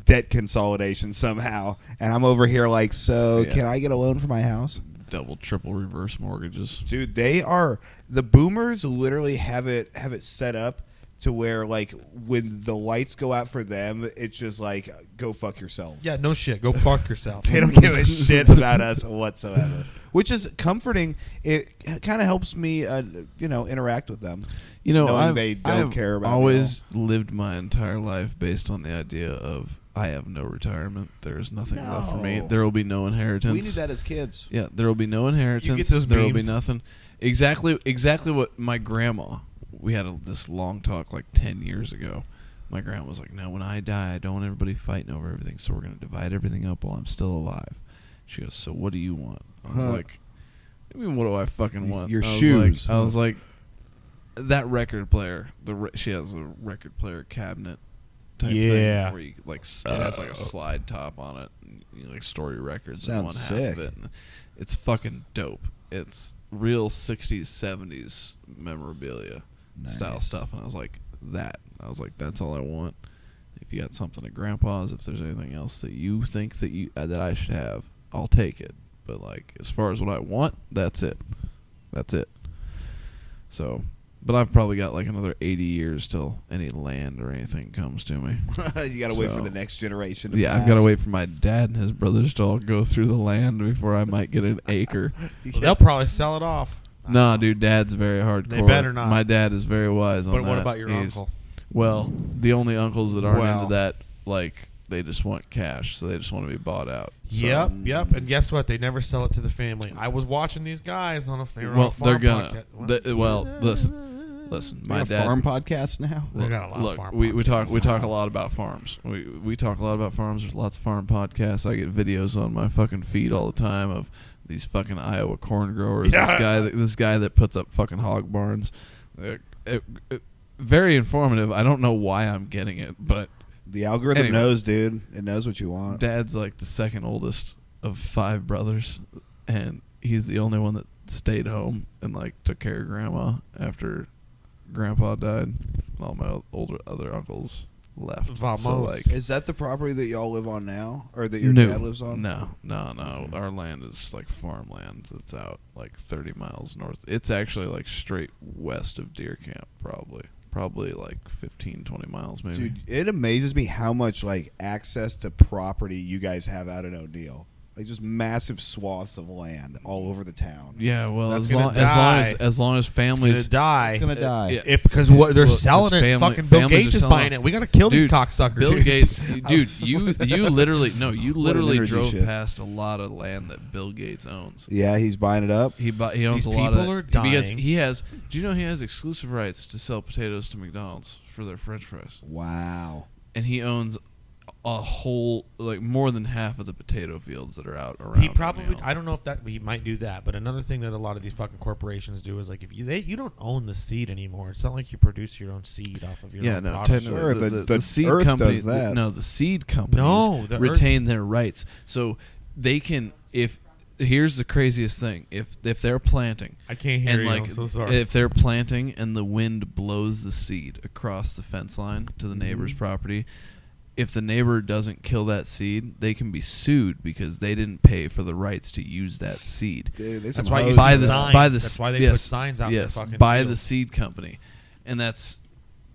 debt consolidation somehow. And I'm over here like, so can I get a loan for my house? Double, triple reverse mortgages. Dude, the boomers literally have it set up to where, like, when the lights go out for them, it's just like, go fuck yourself. Yeah, no shit. Go fuck yourself. They don't give a shit about us whatsoever, which is comforting. It kind of helps me, interact with them. You know, I've care about. Always lived my entire life based on the idea of I have no retirement. There's nothing left for me. There will be no inheritance. We knew that as kids. Yeah, there will be no inheritance. You get those there will be memes. nothing. Exactly what my grandma. We had this long talk like 10 years ago. My grandma was like, "No, when I die, I don't want everybody fighting over everything. So we're gonna divide everything up while I'm still alive." She goes, "So what do you want?" I was like, "I mean, what do I fucking want?" Your shoes. I was like, that record player. She has a record player cabinet type thing where you like it has like a slide top on it. And you like store your records in one Sounds half sick. of it. And it's fucking dope. It's real 60s, 70s memorabilia style stuff. And I was like, that's all I want. If you got something at Grandpa's, if there's anything else that you think that I should have, I'll take it. But like as far as what I want, that's it. So, but I've probably got like another 80 years till any land or anything comes to me. You gotta wait for the next generation to I've got to wait for my dad and his brothers to all go through the land before I might get an acre. Well, they'll probably sell it off. No, dude, Dad's very hardcore. They better not. My dad is very wise on that. But what about your uncle? Well, the only uncles that aren't into that, like, they just want cash, so they just want to be bought out. So. Yep. And guess what? They never sell it to the family. I was watching these guys on they were on a farm podcast. Listen, my dad. Farm podcast now. We got a lot of farm. We talk a lot about farms. We talk a lot about farms. There's lots of farm podcasts. I get videos on my fucking feed all the time of these fucking Iowa corn growers. Yeah. This guy that puts up fucking hog barns. Very informative. I don't know why I'm getting it, but the algorithm knows, dude. It knows what you want. Dad's like the second oldest of 5 brothers, and he's the only one that stayed home and like took care of Grandma after Grandpa died. And all my other uncles left. Vamos. So like, is that the property that y'all live on now, or that your dad lives on? No. Our land is like farmland that's out like 30 miles north. It's actually like straight west of Deer Camp, probably like 15, 20 miles maybe. Dude, it amazes me how much like access to property you guys have out in O'Neill. Like just massive swaths of land all over the town. Yeah, well, That's as long as families it's gonna It's gonna die. yeah. If because what they're selling it, fucking Bill Gates is buying it. We gotta kill these cocksuckers. Bill Gates, dude, you literally energy drove shift. past a lot of land that Bill Gates owns. Yeah, he's buying it up. He owns These a lot of people it are dying. because he has. Do you know he has exclusive rights to sell potatoes to McDonald's for their French fries? Wow. And he owns a whole, like, more than half of the potato fields that are out around. He probably, O'Neill. I don't know if that he might do that, but another thing that a lot of these fucking corporations do is like if you don't own the seed anymore. It's not like you produce your own seed off of your own product. Technically, Sure, the seed Earth company does that. the seed companies retain their rights, so they can. If here's the craziest thing, if they're planting, I can't hear and you. like I'm so sorry. if they're planting and the wind blows the seed across the fence line to the neighbor's property. If the neighbor doesn't kill that seed, they can be sued because they didn't pay for the rights to use that seed. Dude, That's why That's why they put signs out there. Yes, Fucking by field. the seed company, and that's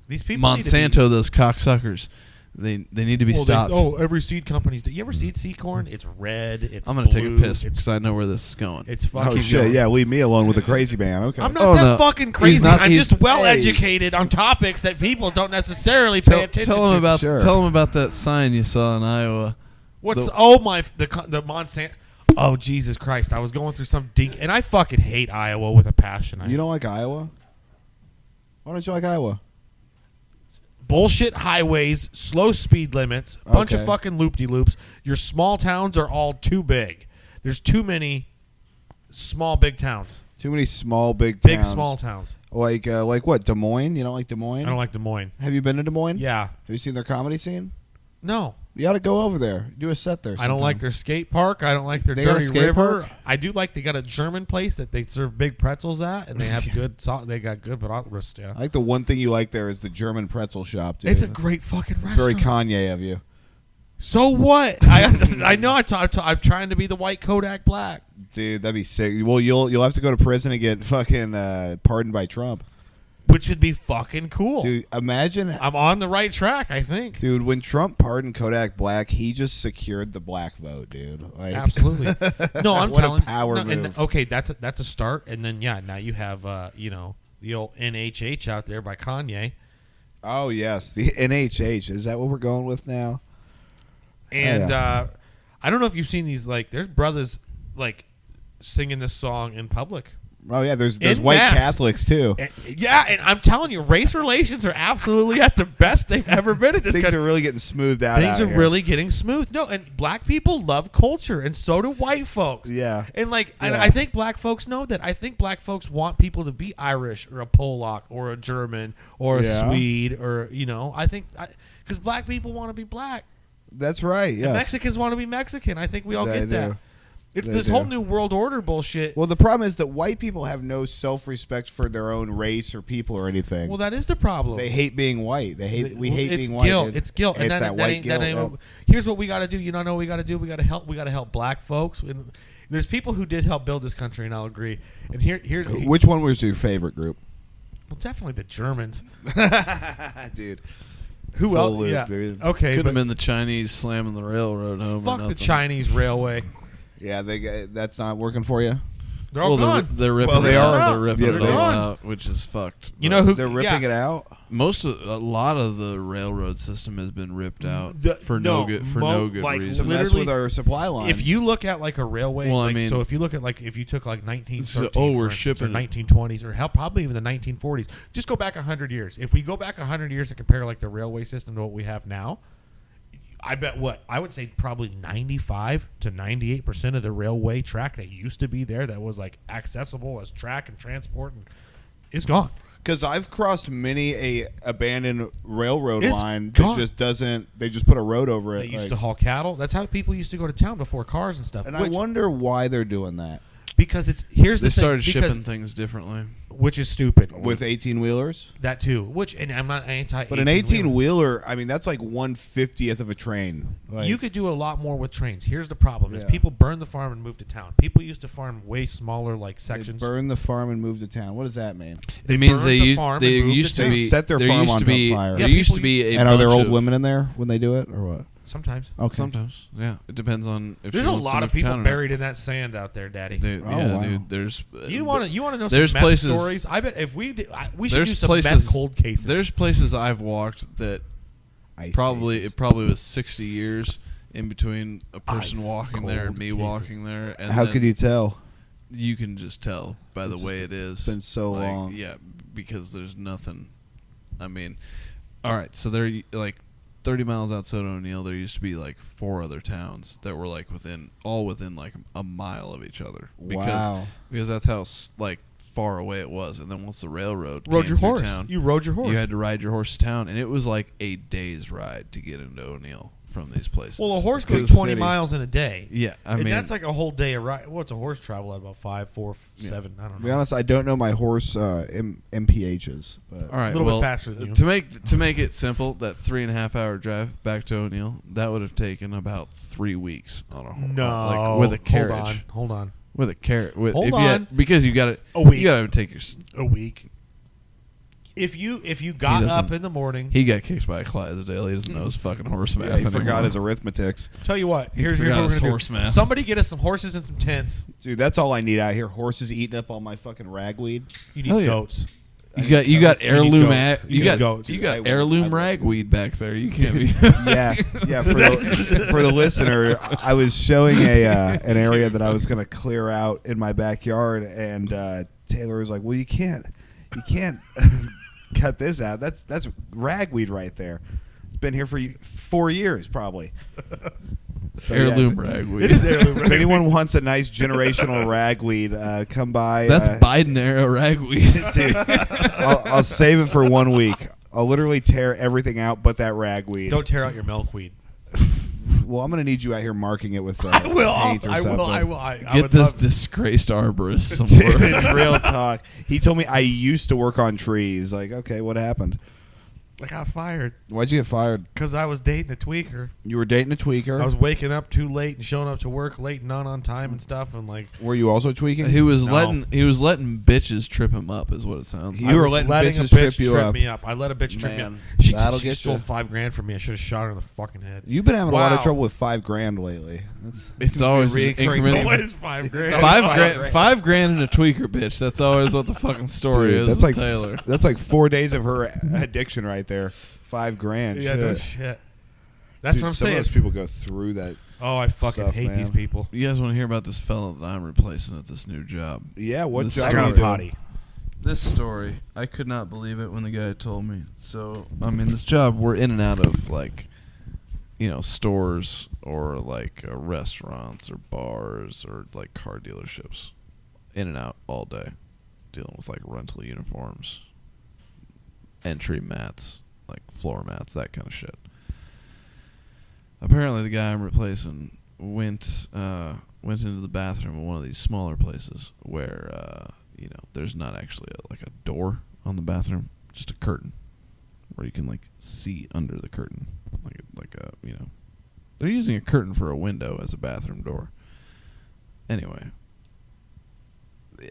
These people Monsanto. Those cocksuckers, They need to be stopped. Every seed company's. You ever seed seed corn? It's red. It's I'm gonna take a blue, piss because I know where this is going. It's fucking. Oh shit! Yeah, leave me alone with the crazy man. Okay. I'm not fucking crazy. I'm just well Hey. educated on topics that people don't necessarily pay attention Tell to. them about Sure. tell them about that sign you saw in Iowa. What's the Monsanto? Oh Jesus Christ! I was going through some dink, and I fucking hate Iowa with a passion. You don't like Iowa? Why don't you like Iowa? Bullshit highways, slow speed limits, bunch of Okay. fucking loop-de-loops. Your small towns are all too big. There's too many small big towns. Too many small, big towns. Big small towns. Like what? Des Moines? You don't like Des Moines? I don't like Des Moines. Have you been to Des Moines? Yeah. Have you seen their comedy scene? No. You ought to go over there. Do a set there. I don't like their skate park. I don't like their They got a dirty skate river. park? I do like they got a German place that they serve big pretzels at, and they have good salt. They got good bratwurst. Yeah. I like the one thing you like there is the German pretzel shop, dude. It's a great fucking It's restaurant. very Kanye of you. So what? I know I'm trying to be the white Kodak Black. Dude, that'd be sick. Well, you'll have to go to prison and get fucking pardoned by Trump. Which would be fucking cool. Dude, imagine. I'm on the right track, I think. Dude, when Trump pardoned Kodak Black, he just secured the black vote, dude. Like, Absolutely. No, I'm What a telling power no, move. Okay, that's a start, and then now you have the old NHH out there by Kanye, Oh yes, the NHH. Is that what we're going with now? and yeah. I don't know if you've seen these. Like, there's brothers like singing this song in public. Oh yeah, there's En white masse. Catholics too. And I'm telling you, race relations are absolutely at the best they've ever been in this Things country. are really getting smoothed out. Things out are here. really getting smooth. No, and black people love culture, and so do white folks. Yeah. And and Yeah. I think black folks know that. I think black folks want people to be Irish or a Polak or a German or a Yeah. Swede or I think because black people want to be black. That's right. And Yes. Mexicans want to be Mexican. I think we all They get that. do. It's They this do. whole new world order bullshit. Well, the problem is that white people have no self-respect for their own race or people or anything. Well, that is the problem. They hate being white. We hate It's being white. guilt. dude. It's guilt. It's that white ain't- guilt. ain't yeah. what- Here's what we got to do. You know what we got to do? We got to help black folks. And there's people who did help build this country, and I'll agree. And here, Which one was your favorite group? well, definitely the Germans. Dude. Who Full else? loop, Yeah. dude. Okay, Could but have been the Chinese slamming the railroad home. or fuck the nothing. Chinese railway. Yeah, that's not working for you. They're all Well, gone. they're ripping Well, they it out. are. They're ripping Yeah, it they all are. out, which is fucked. You But know who? They're ripping yeah. it out. a lot of the railroad system has been ripped out for no, no good like, reason. To mess Literally, with our supply lines. If you look at like a railway, Well, I like, mean- so if you look at like if you took like 1913, So, we're for instance, shipping or it. 1920s, or hell, probably even the 1940s. Just go back 100 years. If we go back 100 years and compare like the railway system to what we have now, I bet I would say probably 95 to 98% of the railway track that used to be there that was like accessible as track and transport is gone. Because I've crossed many a abandoned railroad It's line gone. that just doesn't. They just put a road over They it. used like- to haul cattle. That's how people used to go to town before cars and stuff. and I which- wonder why they're doing that because here's They the thing, started because- shipping things differently. which is stupid. with 18-wheelers. That too. Which, and I'm not anti. But an 18-wheeler, I mean, that's like 1/50th of a train. Like, You could do a lot more with trains. Here's the problem: is Yeah. people burn the farm and move to town. People used to farm way smaller like they sections. burn the farm and move to town. What does that mean? They It means burned they the used farm they and moved used to to town. be Set their there farm used on to be fire. there Yeah, used to people be a And are there bunch old of- women in there when they do it, or what? Sometimes Okay. Sometimes, yeah. It depends on if there's she a wants to lot of move to people town or not. buried in that sand out there, Daddy. Dude, Oh, yeah, wow. dude. There's You want to know there's some meth places- stories? I bet if we did, we should there's do some places meth cold cases. There's places I've walked that Ice probably cases. it probably was 60 years in between a person Ice walking there and cold me cases. walking there. And How then could you tell? You can just tell by the It's way it is. been so Like, long. Yeah, because there's nothing. I mean, all right. So there, like 30 miles outside O'Neill, there used to be like 4 other towns that were like within like a mile of each other. Wow. Because that's how like far away it was. And then once the railroad rode came your through horse. town, You rode your horse. you had to ride your horse to town, and it was like a day's ride to get into O'Neill from these places. well, a horse To goes the 20 city. miles in a day. Yeah, I and mean that's like a whole day of ride. What's a horse travel at about 5, 4, Yeah. 7? I don't To know. be honest, I don't know my horse MPHs. But all right. a little bit well, faster than you. to make it simple, that 3.5 hour drive back to O'Neill, that would have taken about 3 weeks on a horse. No, like with a carriage. Hold on. With a carrot. Hold if on. because you got to A week. You got to take your. A week. If you got up in the morning, he got kicked by a Clydesdale. He doesn't know his fucking horse math. Yeah, he forgot his arithmetics. Tell you what, here's forgot what we're his gonna horse do. math. Somebody get us some horses and some tents. Dude, that's all I need out here. Horses eating up all my fucking ragweed. You need Hell yeah. goats. You got heirloom goats. you got goats. you got I heirloom would. ragweed back there. You can't be. Yeah. For the listener, I was showing an area that I was going to clear out in my backyard, and Taylor was like, "Well, you can't cut this out. That's ragweed right there. It's been here for 4 years, probably." So, Heirloom yeah, ragweed. It is heirloom. If anyone wants a nice generational ragweed, come by. That's Biden era ragweed. Dude, I'll save it for 1 week. I'll literally tear everything out but that ragweed. Don't tear out your milkweed. Well, I'm gonna need you out here marking it with I will. paint or I something. will. I Get would this love- disgraced arborist some Dude, work. real talk. He told me I used to work on trees. Like, okay, what happened? I got fired Why'd you get fired? because I was dating a tweaker. You were dating a tweaker. I was waking up too late and showing up to work late and not on time and stuff. And like, Were you also tweaking? He was No. letting bitches trip him up, is what it sounds You like. were I was letting letting bitches a bitch trip you up. me up. I let a bitch trip me up. Man, She that'll get stole you. $5,000 from me. I should have shot her in the fucking head. You've been having a lot of Wow. trouble with $5,000 lately. It's always Reoccurring. incremental. It's always $5,000. $5 grand and a tweaker, bitch. That's always what the fucking story Dude, is. that's with like Taylor. That's like 4 days of her addiction right there. $5,000. Yeah, shit. no shit. That's Dude, what I'm some saying. of those people go through that. Oh, I fucking stuff, hate man. these people. You guys want to hear about this fella that I'm replacing at this new job? Yeah, what This job story- are I you got a doing? potty. This story, I could not believe it when the guy told me. So, I mean, this job, we're in and out of, like, stores or, like, restaurants or bars or, like, car dealerships. In and out all day. Dealing with, like, rental uniforms, entry mats, like, floor mats, that kind of shit. Apparently, the guy I'm replacing went into the bathroom in one of these smaller places where there's not actually a door on the bathroom, just a curtain where you can like see under the curtain, they're using a curtain for a window as a bathroom door. Anyway,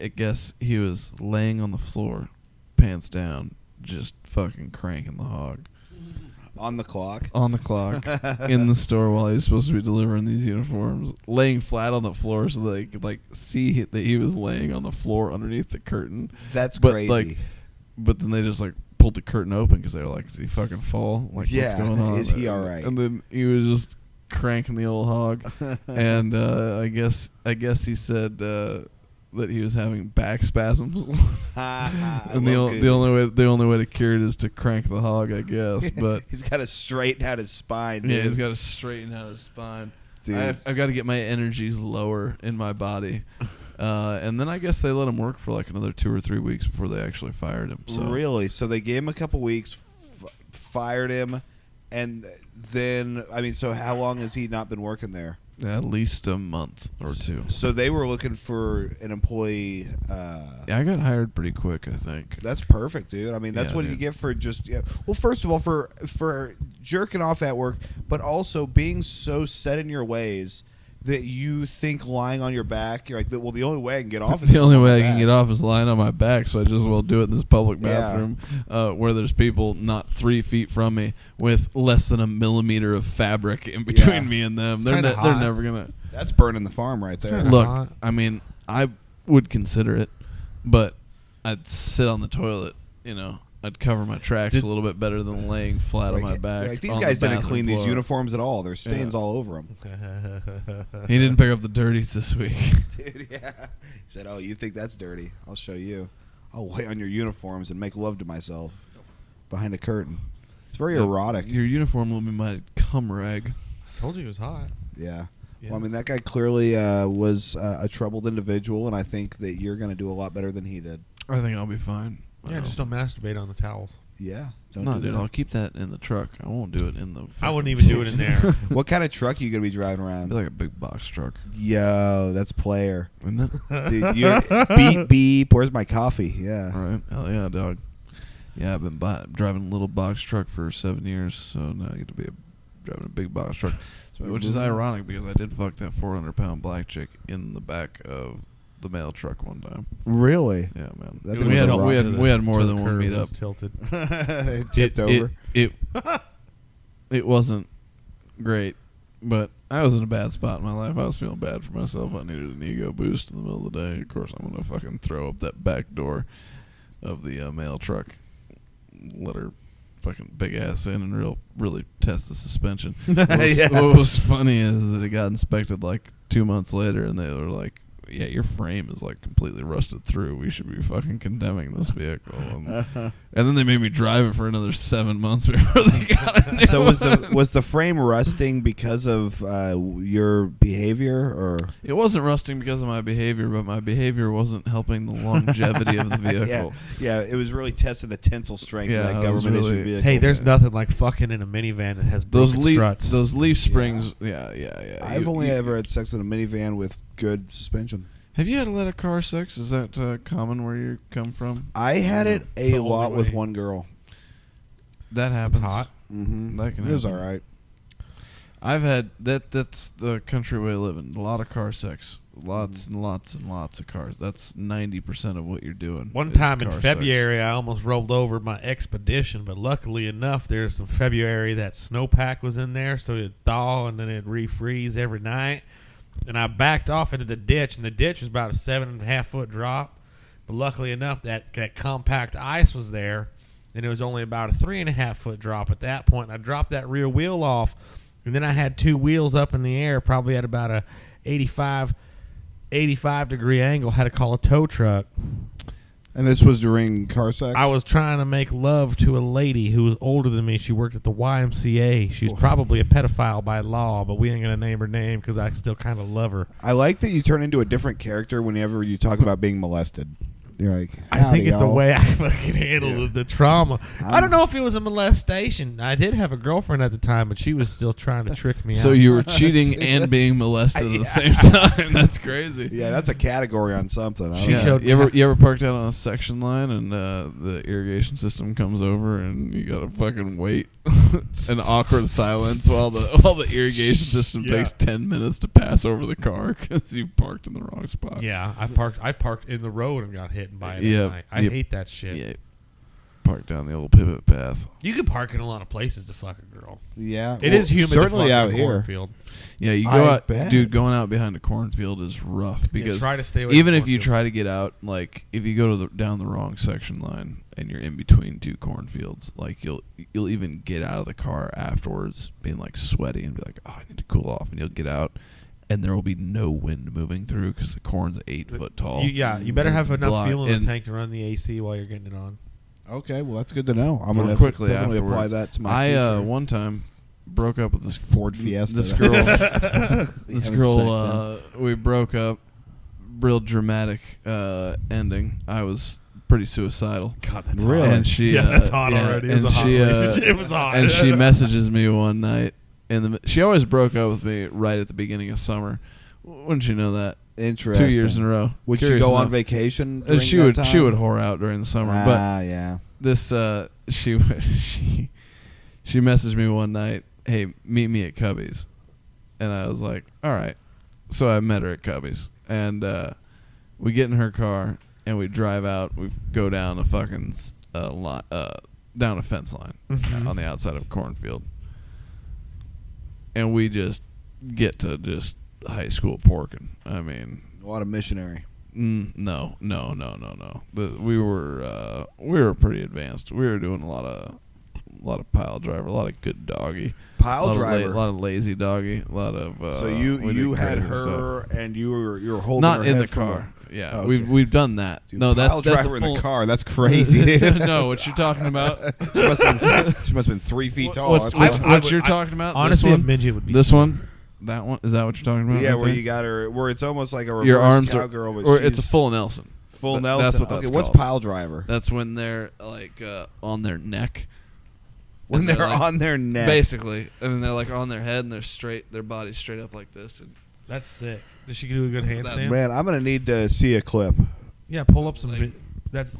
I guess he was laying on the floor, pants down, just fucking cranking the hog. On the clock. On the clock in the store while he was supposed to be delivering these uniforms, laying flat on the floor so they could like see that he was laying on the floor underneath the curtain. That's But crazy. but then they just like pulled the curtain open because they were like, did he fucking fall? Like, Yeah, what's going on? is he all right? And then he was just cranking the old hog, and I guess he said that he was having back spasms. And the only way to cure it is to crank the hog, I guess. But he's got to straighten out his spine. yeah, Dude. he's got to straighten out his spine. Dude. I've got to get my energies lower in my body, and then I guess they let him work for like another 2 or 3 weeks before they actually fired him. So Really? So they gave him a couple weeks, fired him, and then so how long has he not been working there? at least a month or two. So they were looking for an employee. Yeah, I got hired pretty quick, I think. That's perfect, dude. I mean, that's Yeah, what dude. you get for just well, first of all, for jerking off at work, but also being so set in your ways that you think lying on your back, you're like, well, the only way I can get off is The only way I back. can get off is lying on my back, so I just will do it in this public Yeah. bathroom where there's people not 3 feet from me with less than a millimeter of fabric in between Yeah. me and them. It's They're kinda they're hot. never gonna That's burning the farm right there. kinda look. hot. I mean, I would consider it, but I'd sit on the toilet. I'd cover my tracks a little bit better than laying flat on my back. Like, these on the guys didn't bathroom clean these floor. uniforms at all. There's stains Yeah. all over them. He didn't pick up the dirties this week. Dude, yeah. He said, "Oh, you think that's dirty? I'll show you. I'll lay on your uniforms and make love to myself behind a curtain." It's very erotic. Your uniform will be my cum rag. Told you it was hot. Yeah. Yeah. Well, I mean, that guy clearly was a troubled individual, and I think that you're going to do a lot better than he did. I think I'll be fine. Yeah, just don't masturbate on the towels. Yeah. Don't No, do dude, that. I'll keep that in the truck. I won't do it in the. I wouldn't even do it in there. What kind of truck are you going to be driving It'd around? be like a big box truck, Yo, that's player. isn't it? Dude, beep, beep. Where's my coffee? Yeah. All right. Hell yeah, dog. Yeah, I've been driving a little box truck for 7 years, so now I get to be driving a big box truck, which is ironic because I did fuck that 400-pound black chick in the back of the mail truck one time. Really? Yeah, man. That We thing had was we had more Till than the one curve meetup. was tilted. It tipped over. It wasn't great, but I was in a bad spot in my life. I was feeling bad for myself. I needed an ego boost in the middle of the day. Of course, I'm gonna fucking throw up that back door of the mail truck. Let her fucking big ass in and really test the suspension. What was funny is that it got inspected like 2 months later, and they were like, "Yeah, your frame is like completely rusted through. We should be fucking condemning this vehicle." And then they made me drive it for another 7 months before they got it. So was the frame rusting because of your behavior, or It wasn't rusting because of my behavior, but my behavior wasn't helping the longevity of the vehicle. yeah, it was really testing the tensile strength Yeah, of that it was government really- issued vehicle. Hey, there's nothing like fucking in a minivan that has broken struts. Those leaf springs. Yeah. I've only ever had sex in a minivan with good suspension. Have you had a lot of car sex? Is that common where you come from? I had it It's a the lot only with way. one girl. That happens. hot. Mm-hmm. That can It was all happen. right. I've had that's the country way of living. A lot of car sex. Lots and lots and lots of cars. That's 90% of what you're doing. One is time in car February, I almost rolled over my Expedition, but luckily enough, there's some February that snowpack was in there, so it'd thaw and then it'd refreeze every night. And I backed off into the ditch, and the ditch was about a 7.5 foot drop. But luckily enough, that compact ice was there, and it was only about a 3.5 foot drop at that point. And I dropped that rear wheel off, and then I had two wheels up in the air, probably at about a 85 degree angle. Had to call a tow truck. And this was during car sex? I was trying to make love to a lady who was older than me. She worked at the YMCA. She's probably a pedophile by law, but we ain't going to name her name because I still kind of love her. I like that you turn into a different character whenever you talk about being molested. You're like, I think it's a y'all." way I fucking handle the trauma. I don't know if it was a molestation. I did have a girlfriend at the time, but she was still trying to trick me out. So you were cheating and being molested at the same time. That's crazy. Yeah, that's a category on something. I don't She know. showed- You ever parked out on a section line and the irrigation system comes over and you gotta fucking wait an awkward silence while the irrigation system Yeah. takes 10 minutes to pass over the car because you parked in the wrong spot. Yeah, I parked in the road and got hit by it. Yep, At night. I yep. hate that shit. Yeah, parked down the old pivot path. You can park in a lot of places to fuck a girl. Yeah, It is humid certainly to fuck out in a here. cornfield. Yeah, you I go out, bet. dude. Going out behind a cornfield is rough because try to stay away even from if you cornfields. try to get out, like if you go to down the wrong section line and you're in between two cornfields, like you'll even get out of the car afterwards, being like sweaty and be like, oh, I need to cool off, and you'll get out. And there will be no wind moving through because the corn's 8 foot tall. You better And have it's enough blocked. fuel in the And- tank to run the AC while you're getting it on. Okay, well, that's good to know. I'm Real going to quickly definitely apply afterwards. that to my I future. one time broke up with this Ford Fiesta. This girl, Having this girl, sex we broke up. Real dramatic ending. I was pretty suicidal. God, that's Really? And she, that's hot already. It And was a hot she, relationship. It was hot. and she messages me one night. She always broke up with me right at the beginning of summer. Wouldn't you know that? Interesting. 2 years in a row. Would she Curious go on enough. vacation? Uh, During she that would. time? She would whore out during the summer. But yeah. this she messaged me one night, hey, meet me at Cubby's, and I was like, all right. So I met her at Cubby's, and we get in her car and we drive out. We go down a fucking down a fence line on the outside of a cornfield, and we just get to just high school porking. I mean, A lot of missionary. no. We were pretty advanced. We were doing a lot of pile driver, a lot of good doggy, Pile driver. a lot of lazy doggy, a lot of. So we you did had crazy her stuff. and you were holding Not her in head the from car. Yeah, Oh, okay. we've done that. Dude, No, pile that's driver a in full, the car. That's crazy. No, what you're talking about? she must have been 3 feet tall. What's, That's what's, what- what you're talking about? Honestly, this a one? midget would be This sick. one? That one? Is that what you're talking about? yeah, right where there? you got her, where it's almost like a reverse Your arms cowgirl, but or it's a she's full Nelson. full Th- Nelson. That's what that's okay, what's called. pile driver? That's when they're like on their neck. When And they're like, on their neck. Basically, I mean they're like on their head and they're straight, their body's straight up like this. And That's sick. Does she do a good That's handstand? Man, I'm gonna need to see a clip. Yeah, pull up some. Like- That's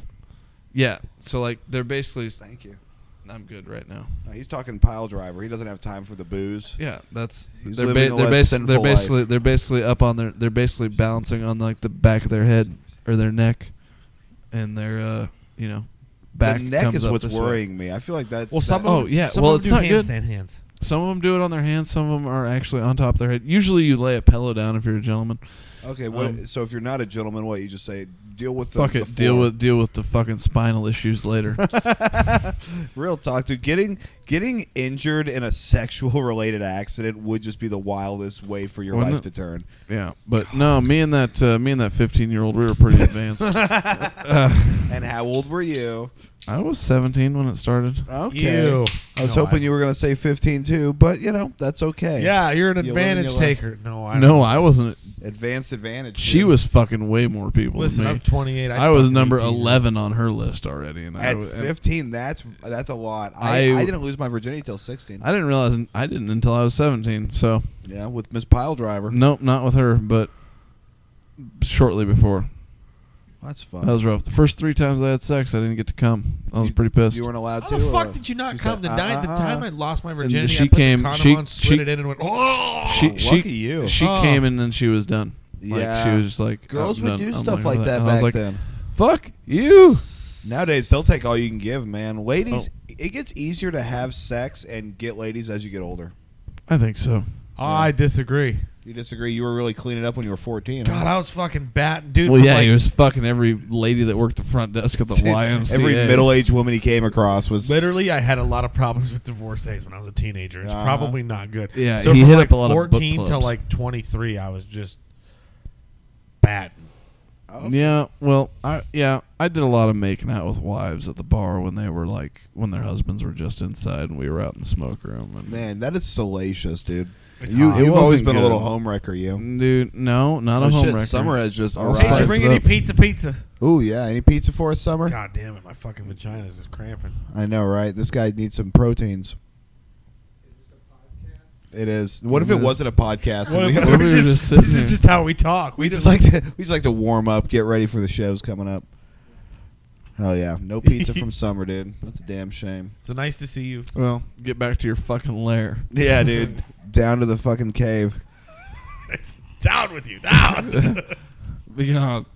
yeah, so like they're basically Thank you. I'm good right now. No, he's talking pile driver. He doesn't have time for the booze. Yeah, that's He's they're living a less sinful life. they're basically up on they're basically balancing on like the back of their head or their neck, and their back. The neck comes is up what's this way. worrying me. I feel like that's some that- of them, yeah. some Well, of it's them not do good. handstand hands. Some of them do it on their hands. Some of them are actually on top of their head. Usually, you lay a pillow down if you're a gentleman. Okay, so if you're not a gentleman, what you just say? Deal with the Fuck it. Deal with the fucking spinal issues later. Real talk, dude. Getting injured in a sexual related accident would just be the wildest way for your Wouldn't life it? to turn. Yeah, but no, me and that 15-year-old, we were pretty advanced. And how old were you? I was 17 when it started. Okay. Ew. I was No, hoping you were going to say 15 too, but that's okay. Yeah, you're an You live and advantage you learn. taker. No, I No, don't. I wasn't. Advanced advantage. She dude. was fucking way more people Listen, than I'm me. 28. I was fucking number 18. 11 on her list already, and At 15. That's a lot. I didn't lose my virginity till 16. I didn't realize I didn't until I was 17. So Yeah, with Miss Pile Driver. nope, not with her, but shortly before. That's fun. That was rough. The first 3 times I had sex, I didn't get to come. I was pretty pissed. You weren't allowed How to. the fuck or- did you not she come? said, The time I lost my virginity, she I put came- the condom she- on, slid she- it in, and went, oh! lucky you. She Oh. came and then she was done. Like, Yeah. she was just like, Girls I'm would done. do I'm stuff like like that and I was back like, then. fuck you. Nowadays, they'll take all you can give, man. Ladies, Oh. it gets easier to have sex and get ladies as you get older. I think so. I disagree. You disagree? You were really cleaning up when you were 14. God, I was fucking batting, dude. Well, from yeah, like, he was fucking every lady that worked the front desk at the YMCA. Every middle-aged woman he came across was... literally, I had a lot of problems with divorcees when I was a teenager. It's Uh-huh. probably not good. Yeah, so he from hit like up a lot of book 14 to clubs. like 23, I was just batting. Yeah, well, I did a lot of making out with wives at the bar when they were like when their husbands were just inside and we were out in the smoke room. And Man, that is salacious, dude. It's You've hot. always wasn't been a good. little homewrecker, you. Dude, no, not a home shit, wrecker. summer has just I'll arrived. Hey, did you spice bring it any up. pizza? Ooh, yeah. Any pizza for us, Summer? God damn it, my fucking vagina is just cramping. I know, right? This guy needs some proteins. It is. What if it wasn't a podcast? What and if we- we were just sitting this here. is just how we talk. we just like to warm up, get ready for the shows coming up. Hell yeah. No pizza from Summer, dude. That's a damn shame. So nice to see you. Well, get back to your fucking lair. Yeah, dude. Down to the fucking cave. It's down with you, down. Beyond.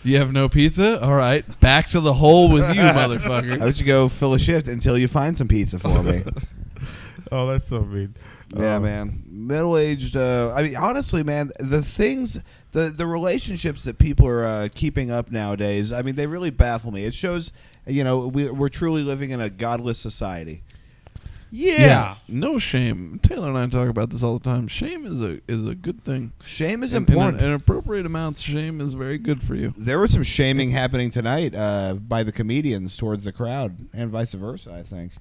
You have no pizza? All right, back to the hole with you, motherfucker. How about you go fill a shift until you find some pizza for me? Oh, that's so mean. Yeah, man. Middle-aged. I mean, honestly, man, the things, the relationships that people are keeping up nowadays. I mean, they really baffle me. It shows, we're truly living in a godless society. Yeah. No shame. Taylor and I talk about this all the time. Shame is a good thing. Shame is In important. an appropriate amounts, shame is very good for you. There was some shaming happening tonight by the comedians towards the crowd, and vice versa, I think.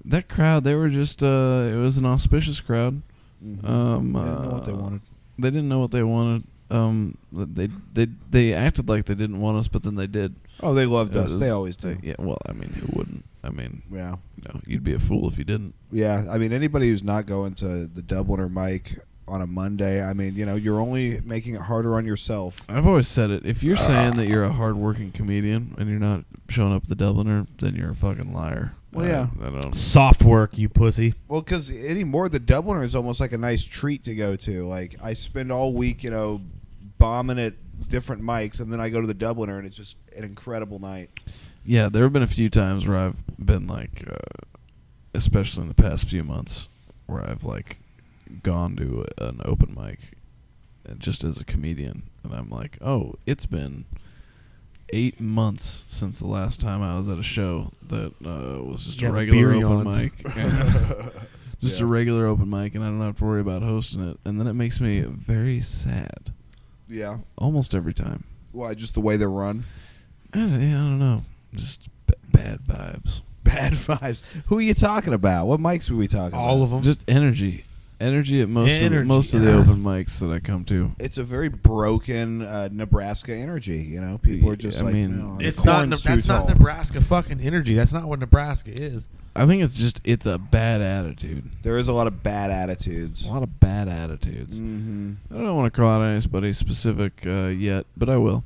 That crowd, they were just it was an auspicious crowd. They didn't know what they wanted. They didn't know what they wanted. They acted like they didn't want us, but then they did. Oh, they loved It us. was- They always do. Yeah, well, I mean, who wouldn't? I mean, Yeah. you'd be a fool if you didn't. Yeah, I mean, anybody who's not going to the Dubliner mic on a Monday, I mean, you're only making it harder on yourself. I've always said it. If you're saying that you're a hardworking comedian and you're not showing up at the Dubliner, then you're a fucking liar. Well, yeah. I don't. Soft work, you pussy. Well, because anymore, the Dubliner is almost like a nice treat to go to. Like, I spend all week, bombing at different mics, and then I go to the Dubliner, and it's just an incredible night. Yeah, there have been a few times where I've been like, especially in the past few months, where I've like gone to an open mic, just as a comedian, and I'm like, oh, it's been 8 months since the last time I was at a show that was just Yeah, a the regular beer open yawns. mic. Just Yeah. a regular open mic, and I don't have to worry about hosting it. And then it makes me very sad. Yeah. Almost every time. Why, just the way they're run? I don't know. Just bad vibes. Bad vibes. Who are you talking about? What mics were we talking about? All of them. Just energy. Energy at most Energy. most of the open mics that I come to. It's a very broken Nebraska energy, People are just I like, mean, no, the It's not. corn's That's too not tall. Nebraska fucking energy. That's not what Nebraska is. I think it's a bad attitude. There is a lot of bad attitudes. A lot of bad attitudes. Mm-hmm. I don't want to call out anybody specific yet, but I will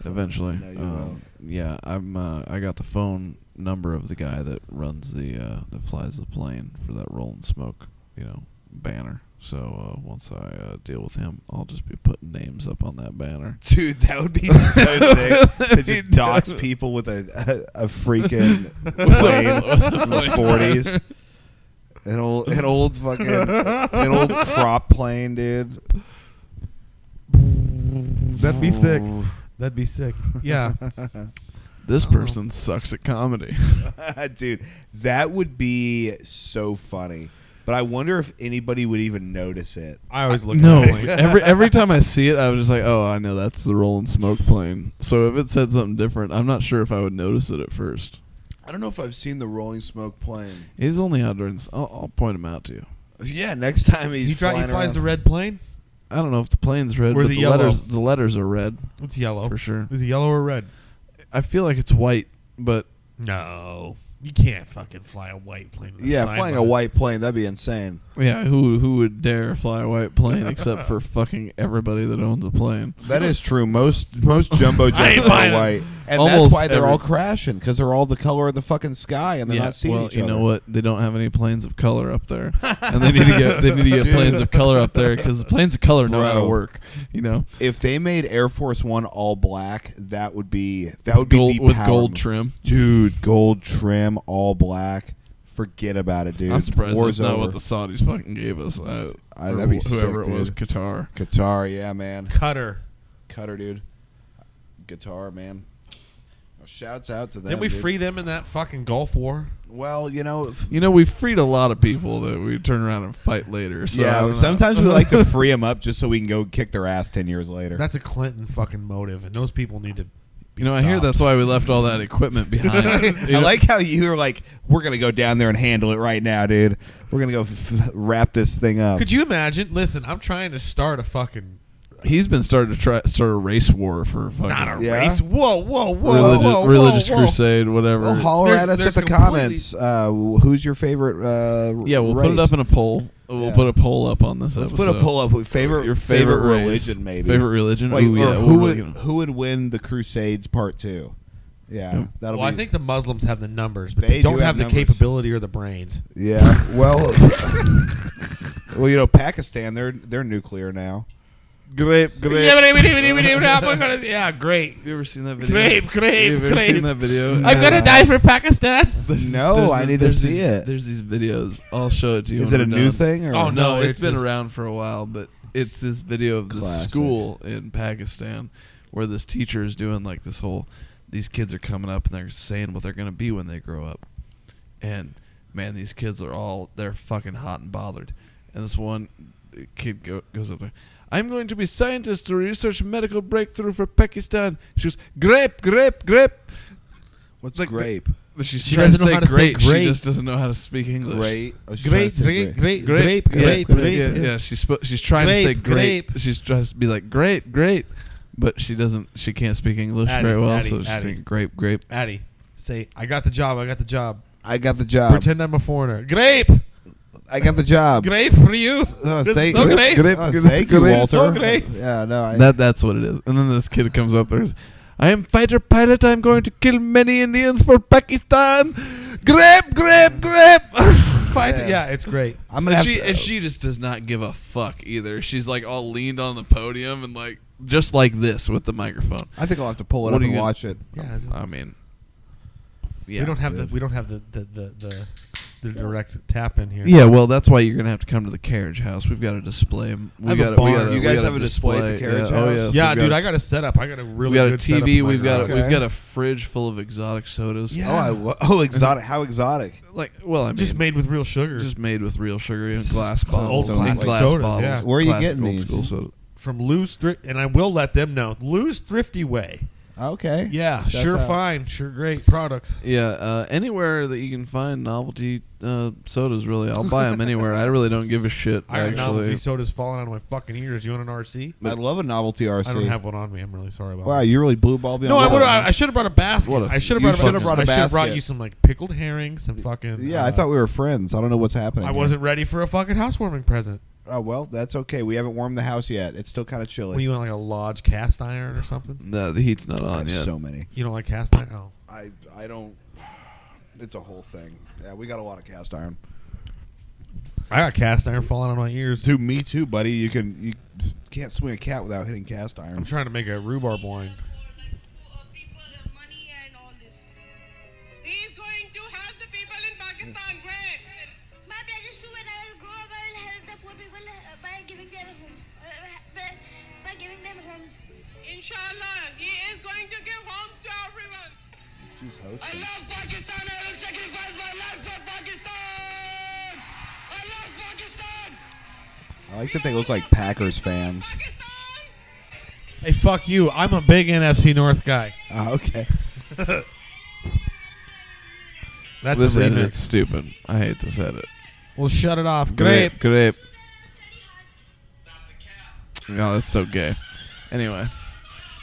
eventually. No, you won't. Yeah, I got the phone number of the guy that runs that flies the plane for that Roll and Smoke, banner. So once I deal with him, I'll just be putting names up on that banner. Dude, that would be so sick. To just dox people with a freaking plane in the 40s. An old crop plane, dude. That'd be sick. That'd be sick. Yeah. This person sucks at comedy. Dude, that would be so funny. But I wonder if anybody would even notice it. I always look No, at it. every time I see it, I was just like, oh, I know that's the Roll and Smoke plane. So if it said something different, I'm not sure if I would notice it at first. I don't know if I've seen the Rolling Smoke plane. He's only out during. I'll point him out to you. Yeah, next time He flying flies around. the red plane? I don't know if the plane's red, Where's but the yellow? the letters are red It's yellow. for sure. Is it yellow or red? I feel like it's white, but No. You can't fucking fly a white plane. with Yeah, sign flying on a it. white plane, that'd be insane. yeah, who would dare fly a white plane except for fucking everybody that owns a plane? That is true. Most jumbo I ain't jets buying are 'em. white. And Almost that's why they're every- all crashing, because they're all the color of the fucking sky, and they're not seeing well, each you other. know what? They don't have any planes of color up there, and they need to get planes of color up there because the planes of color know how to Bro. work. If they made Air Force One all black, that would be With the with power gold move. trim. Dude, gold trim, all black. Forget about it, dude. I'm surprised War's that's not over. what the Saudis fucking gave us. That'd be sick, whoever it was, dude. Qatar. Qatar, yeah, man. Cutter. Cutter, dude. Guitar, man. Well, shouts out to them. Didn't we dude. free them in that fucking Gulf War? Well, We freed a lot of people that we turn around and fight later. So I don't know. sometimes we like to free them up just so we can go kick their ass 10 years later. That's a Clinton fucking motive, and those people need to be I hear stopped. that's why we left all that equipment behind. I like how you were like, we're going to go down there and handle it right now, dude. We're going to go wrap this thing up. Could you imagine? Listen, I'm trying to start a fucking... He's been starting to start a race war for fucking Not a Yeah? race. Whoa, religious whoa. crusade, whatever. Well, holler There's- at us there's at the completely- comments. Who's your favorite Yeah, we'll put it race? up in a poll. We'll Yeah. put a poll up on this Let's episode. put a poll up. Your favorite race. religion, maybe. Favorite religion? Wait, Ooh, yeah, or we're who would win the Crusades Part 2? Yeah, Yep. that'll Well, be. I think the Muslims have the numbers, but They they don't do have have the numbers. capability or the brains. Yeah. Well, Pakistan, they're nuclear now. Grape. Yeah, great. You ever seen that video? Grape, You ever seen that video? I'm gonna die for Pakistan. No, I need to see it. There's these videos. I'll show it to you. Is when it a we're new done. thing? Or? Oh, No, no, it's it's been just- around for a while, but it's this video of this Classic. school in Pakistan where this teacher is doing like this whole. These kids are coming up and they're saying what they're gonna be when they grow up, and man, these kids they're fucking hot and bothered, and this one kid goes up there. I'm going to be scientist to research medical breakthrough for Pakistan. She goes, grape. What's like grape? She's She trying to doesn't know say how to say great. She grape. just doesn't know how to speak English. Great. Oh, she's Great, trying to say great, grape. Yeah. She's trying to say great. Grape. She's trying to be like great, but she doesn't. She can't speak English Addy, very well, Addy, so she's Addy. saying grape. Addy, say, I got the job. I got the job. Pretend I'm a foreigner. Grape. I got the job. Grape for you. Oh, This thank is so you. great. Grape. Oh, This is thank you, great. Walter. So great. Yeah, no. That's what it is. And then this kid comes up there. I am fighter pilot. I'm going to kill many Indians for Pakistan. Grape. Fight. Yeah. Yeah, it's great. I'm gonna And have she just does not give a fuck either. She's like all leaned on the podium and like just like this with the microphone. I think I'll have to pull it What up are and you gonna- watch it. Yeah, I mean, yeah. we don't have dude. the direct tap in here. Yeah, well, that's why you're gonna have to come to the carriage house. We've got a display. We have a got barn. You guys have a display at the carriage Oh house? yeah, Yeah, so dude, I got a setup. I got a really we got a good setup TV. in my We've got garage. Okay. we've got a fridge full of exotic sodas. Yeah. Exotic. How exotic? I mean, just made with real sugar. just made with real sugar in glass Old bottles. classic glass sodas, bottles. yeah. Where are you Classic getting old these? school soda. from Lou's Thrift, and I will let them know. Lou's Thrifty Way. Okay. Yeah, That's sure how- fine, sure great products. Yeah, anywhere that you can find novelty sodas, really, I'll buy them anywhere. I really don't give a shit. I got novelty Actually, sodas falling out of my fucking ears. You want an RC? I'd love a novelty RC. I don't have one on me. I'm really sorry about Wow, that. you really blue balled me. No, on I that would. one. I should have brought a basket. What a- I should have you brought a should've brought a I should have brought basket. you some like pickled herrings, some fucking. Yeah, I thought we were friends. I don't know what's happening. I here. wasn't ready for a fucking housewarming present. Oh well, that's okay. We haven't warmed the house yet. It's still kind of chilly. What, you want like a Lodge cast iron or something? no, the heat's not I on have yet. so many. You don't like cast iron? Oh, I don't. It's a whole thing. Yeah, we got a lot of cast iron. I got cast iron falling on my ears. Dude, me too, buddy. You can't swing a cat without hitting cast iron. I'm trying to make a rhubarb wine. He's going to help the people in Pakistan. Great. My plan is to, when I will grow up, I will help the poor people by giving them homes. Inshallah, he is going to give homes to everyone. She's I hosting. love Pakistan. I will sacrifice my life for Pakistan. I love Pakistan. I like that they look like Packers fans. Pakistan. Hey, fuck you. I'm a big NFC North guy. Okay. That's This a remix. edit's stupid. I hate this edit. Well, shut it off. Great. Grape. No, that's so gay. Anyway,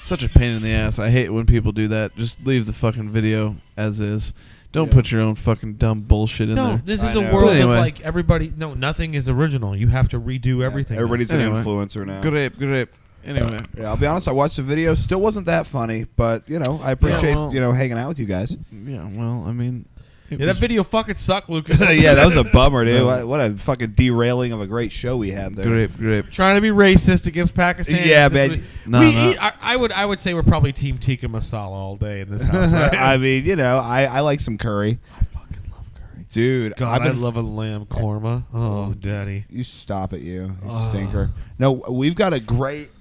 such a pain in the ass. I hate when people do that. Just leave the fucking video as is. Don't put your own fucking dumb bullshit in No, there. this is I a know. world But anyway. of like everybody. No, nothing is original. You have to redo everything. now. Everybody's Anyway. an influencer now. Grape. Anyway. Yeah, I'll be honest. I watched the video. Still wasn't that funny, but I appreciate well- hanging out with you guys. Yeah, well, I mean... Yeah, that video fucking sucked, Lucas. Yeah, that was a bummer, dude. What a fucking derailing of a great show we had there. Grape. Trying to be racist against Pakistan. Yeah, This man. was- No, we no. eat. I would say we're probably team tikka masala all day in this house. Right? I mean, I like some curry. I fucking love curry. Dude, God, I've I been love a lamb korma. Oh, daddy. You stop it, you stinker. No, we've got a great.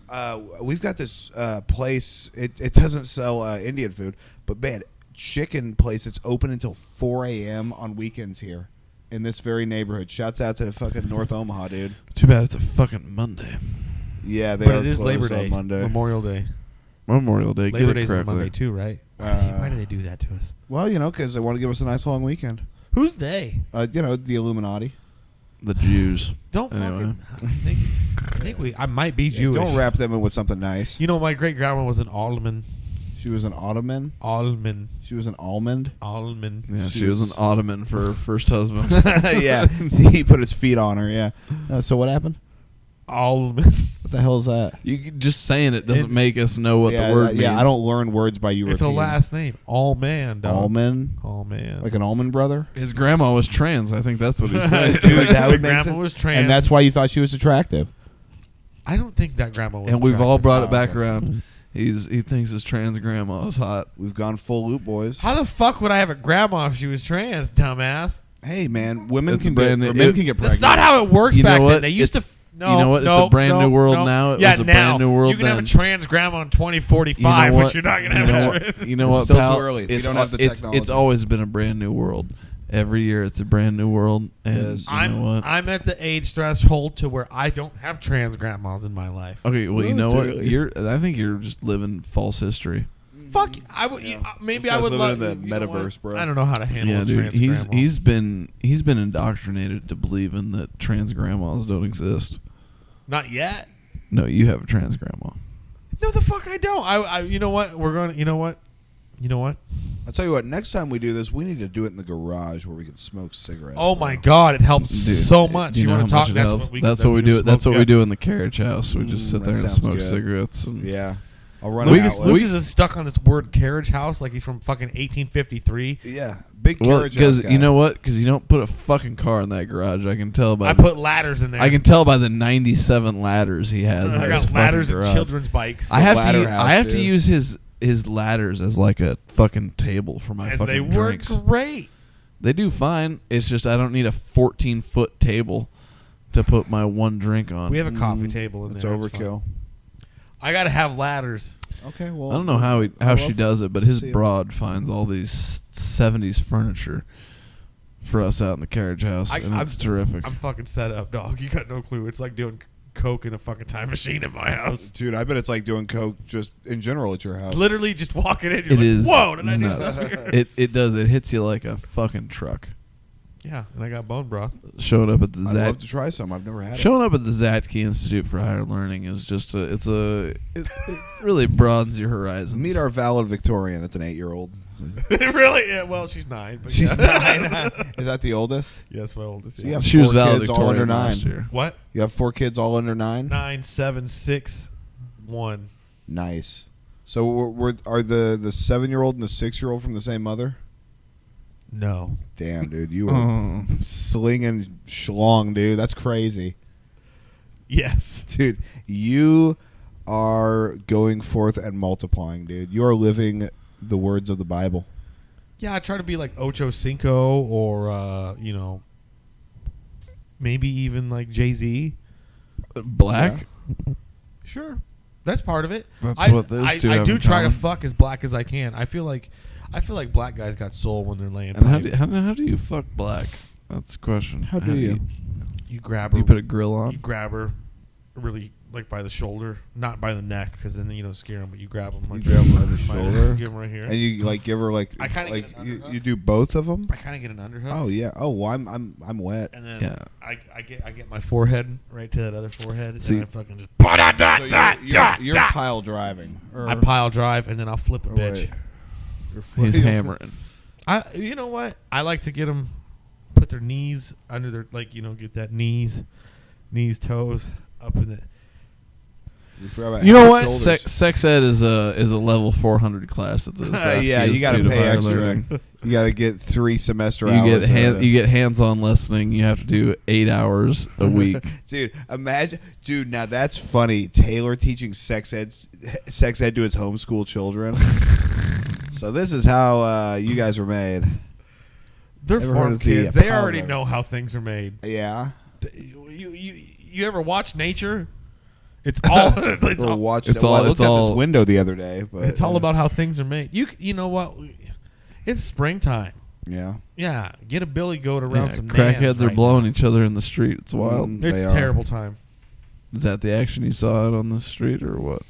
We've got this place. It doesn't sell Indian food, but man, chicken place that's open until 4 a.m. on weekends here in this very neighborhood. Shouts out to the fucking North Omaha, dude. Too bad it's a fucking Monday. Yeah, they But are it is closed Labor Day, on Monday. Memorial Day. Memorial Day. Labor Get it Day's on correctly. Monday too, right? Why do they do that to us? Well, because they want to give us a nice long weekend. Who's they? The Illuminati. The Jews. Don't Anyway. fucking. I think I might be Jewish. Don't wrap them in with something nice. You know, my great grandma was an almond. She was an Ottoman. Almond. She was an almond. Almond. Yeah, She she was was- an ottoman for her first husband. Yeah, he put his feet on her. Yeah. So what happened? Almond. What the hell is that? Just saying it doesn't make us know what yeah, the word means. Yeah, I don't learn words by you. It's a repeating. last name. Alman, dog. Almond, Alman. like an almond brother. His grandma was trans. I think that's what he said. Dude, that would My make grandma sense. was trans. And that's why you thought she was attractive. I don't think that grandma was And we've all attractive. brought it Oh, back okay. around. He thinks his trans grandma is hot. We've gone full loop, boys. How the fuck would I have a grandma if she was trans, dumbass? Hey, man, women It's can a brand get, new- men it- can get That's pregnant. not how it worked You know back what? then. They used to. It's- No, you know what? It's no, a brand no, new world no. now. It Yeah, was a now. brand new world You can have a then. trans grandma in 2045, You know but what? you're not gonna You have know a what? trans. You know It's what, still pal? too early if you It's don't have the it's technology. always been a brand new world. Every year it's a brand new world. And Yes. you know what? I'm at the age threshold to where I don't have trans grandmas in my life. Okay, well, you know what? Really? I think you're just living false history. Fuck, I would. Maybe This I guy's would living love in the you know what? metaverse, bro. I don't know how to handle Yeah, a dude. trans grandma. He's been indoctrinated to believing that trans grandmas don't exist. Not yet. No, you have a trans grandma. No, the fuck I don't. I you know what? We're going. You know what? I'll tell you what. Next time we do this, we need to do it in the garage where we can smoke cigarettes. Oh bro. my god, it helps Dude, so much. do You know want to how talk? much it That's helps? what we. That's then what we can do. That's smoke what we it. do in the carriage house. We just sit that there and sounds smoke good. cigarettes. And Yeah, I'll run Lucas- an outlet. Lucas is stuck on this word carriage house like he's from fucking 1853. Yeah, big Well, carriage because house guy. you know what? Because you don't put a fucking car in that garage. I can tell by. I put ladders in there. I can tell by the 97 ladders he has. in I his got ladders fucking and garage. children's bikes. I have ladder to. house, I have to dude. use his ladders as like a fucking table for my and fucking they work drinks. great. They do fine. It's just I don't need a 14-foot table to put my one drink on. We have a coffee table in It's there. overkill. I gotta have ladders. Okay, well, I don't know how I she love- does it, but his see it. broad finds all these 70s furniture for us out in the carriage house, and it's terrific. I'm fucking set up, dog. You got no clue. It's like doing coke in a fucking time machine in my house. Dude, I bet it's like doing coke just in general at your house. Literally just walking in. You're It like, is. Whoa! Did I do nuts. this? It does. It hits you like a fucking truck. Yeah, and I got bone broth. Showing up at the I'd love to try some. I've never had it. Showing up at the Zatke Institute for Higher Learning is just it really broadens your horizons. Meet our valedictorian. It's an 8-year-old. Really? Yeah. Well, she's 9. But She's yeah. 9. Is that the oldest? Yes, my oldest. So you Yeah. have She was 4 kids all under valedictorian 9. last year. What? You have 4 kids all under 9? 9, 7, 6, 1. Nice. So are the 7-year-old and the 6-year-old from the same mother? No. Damn, dude, you were slinging schlong, dude. That's crazy. Yes. Dude, you are going forth and multiplying, dude. You are living the words of the Bible. Yeah, I try to be like Ocho Cinco or, maybe even like Jay-Z. Black? Yeah. Sure. That's part of it. That's what those two I have do in try to common. fuck as black as I can. I feel like black guys got soul when they're laying And pipe. how do you fuck black? That's the question. How do you? You grab her. You put a grill on? You grab her really like by the shoulder, not by the neck, because then you don't scare them. But you grab them. Like, You grab them by the shoulder? Give them right here. And you like give her like I kinda like get an you, underhook. you do both of them? I kind of get an underhook. Oh yeah. Oh, well, I'm wet. And then Yeah. I get my forehead right to that other forehead, See- and I fucking just So you're pile driving. Or I pile drive, and then I'll flip a Oh, bitch. wait. You're He's flipping- hammering. You know what? I like to get them, put their knees under their get that knees, toes up in the. You forgot about You know head, what? shoulders. Sex ed is a level 400 class at this. Yeah, you got to pay extra. You got to get 3 semester You hours. you get hands-on lessoning. You have to do 8 hours a week. Dude, imagine, dude. Now that's funny. Taylor teaching sex ed to his homeschool children. So this is how you guys were made. They're Ever heard farm of the kids. They pile already driver? know how things are made. Yeah. You ever watch nature? It's all it's Or all, watched. it's Well, I all- looked it's out all- this window the other day, but it's all about how things are made. You know what? It's springtime. Yeah. Yeah, get a billy goat around Yeah, some crackheads nans are right blowing each other in the street. It's wild. Mm. now. It's They a are. terrible time. Is that the action you saw out on the street or what?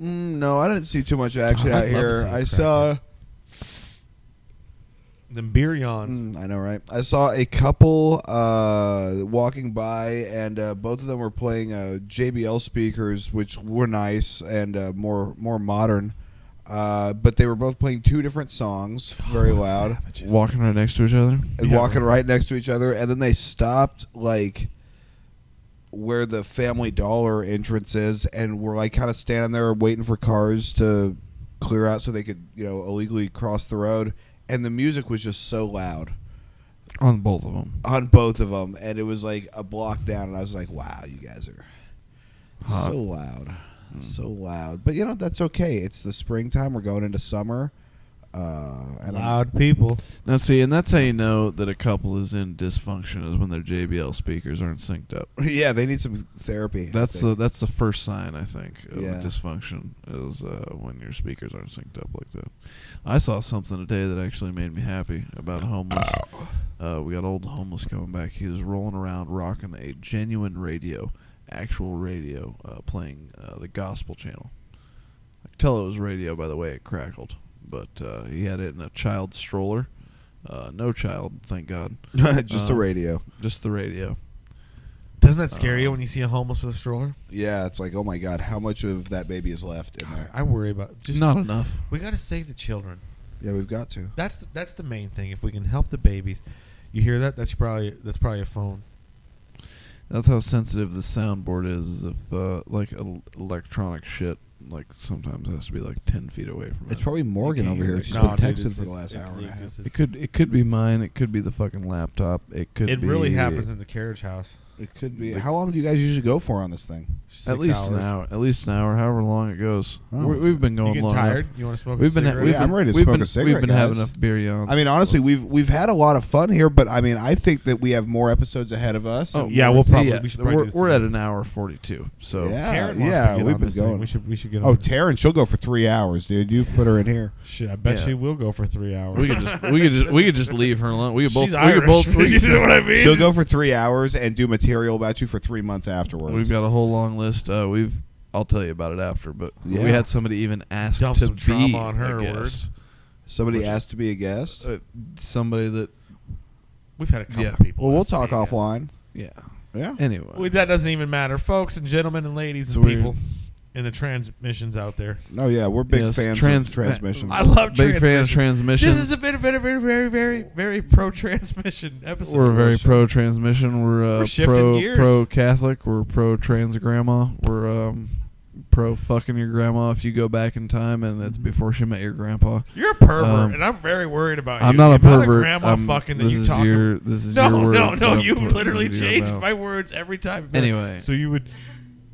No, I didn't see too much action I'd out love to here. see a I crackhead. saw. Them beer yawns. I know, right? I saw a couple walking by, and both of them were playing JBL speakers, which were nice and more modern. But they were both playing 2 different songs, very loud, Walking right next to each other? and Yeah, walking right next to each other. And then they stopped like where the Family Dollar entrance is, and were like kind of standing there waiting for cars to clear out so they could illegally cross the road. And the music was just so loud On both of them. on both of them, and it was like a block down, and I was like, wow, you guys are Hot. so loud. So loud. But that's okay. It's the springtime. We're going into summer. And Loud people. Now, see, and that's how you know that a couple is in dysfunction is when their JBL speakers aren't synced up. yeah, they need some therapy. I That's think. the first sign, I think, of Yeah. a dysfunction is when your speakers aren't synced up like that. I saw something today that actually made me happy about homeless. We got old homeless coming back. He was rolling around rocking a genuine radio, actual radio, playing the gospel channel. I could tell it was radio by the way it crackled, but he had it in a child stroller. No child, thank God. just the radio. Just the radio. Doesn't that scare you when you see a homeless with a stroller? Yeah, it's like, oh my God, how much of that baby is left in there? I worry about just Not enough. We got to save the children. Yeah, we've got to. That's the main thing. If we can help the babies, you hear that? That's probably a phone. That's how sensitive the soundboard is. If like electronic shit, like sometimes has to be like 10 feet away from it. It's probably Morgan You can't over here. hear it. She's No, been dude, texting it's- for the it's- last it's hour and a half. Lucas. It could be mine. It could be the fucking laptop. It could. It be really happens in the carriage house. It could be. How long do you guys usually go for on this thing? 6 at least an hours. hour. At least an hour. However long it goes. Oh. We've been going You getting long tired? enough. You want to smoke We've a been. cigarette? We've Yeah, I'm been- ready to we've smoke been- a cigarette, We've been having guys. enough beer yawns. I mean, honestly, Let's- we've had a lot of fun here, but I mean, I think that we have more episodes ahead of us. Oh, and yeah, more- we'll probably. We should probably we're do this we're at again. an hour 42. So Yeah. Taryn wants yeah, to get we've on been this thing. going. We should get on. Oh, it. Taryn, she'll go for 3 hours, dude. You put her in here. Shit, I bet Yeah. she will go for 3 hours. we could just leave her alone. We could both. She's We could both. Irish. You know what I mean? She'll go for 3 hours and do material about you for 3 months afterwards. We've got a whole long list. I'll tell you about it after. But Yeah. we had somebody even ask Dump to some be trauma on her, a guest. words. Somebody asked to be a guest. Somebody that. We've had a couple Yeah. people. Well, we'll ask to talk be a guest. offline. Yeah. Yeah. Anyway. Well, that doesn't even matter, folks and gentlemen and ladies It's and weird. people in the transmissions out there. No, yeah, we're big Yes, fans trans- of transmissions. I love Big fan of transmissions. transmissions. This has been a very pro transmission episode. We're very pro transmission. We're We're shifting pro gears. pro Catholic. We're pro trans grandma. We're pro fucking your grandma if you go back in time and it's before she met your grandpa. You're a pervert, and I'm very worried about you. I'm not a The amount of pervert. grandma fucking that this you is talk your, about. This is No, your words. no, Don't you put it literally into your changed mouth. my words every time. Anyway. So you would...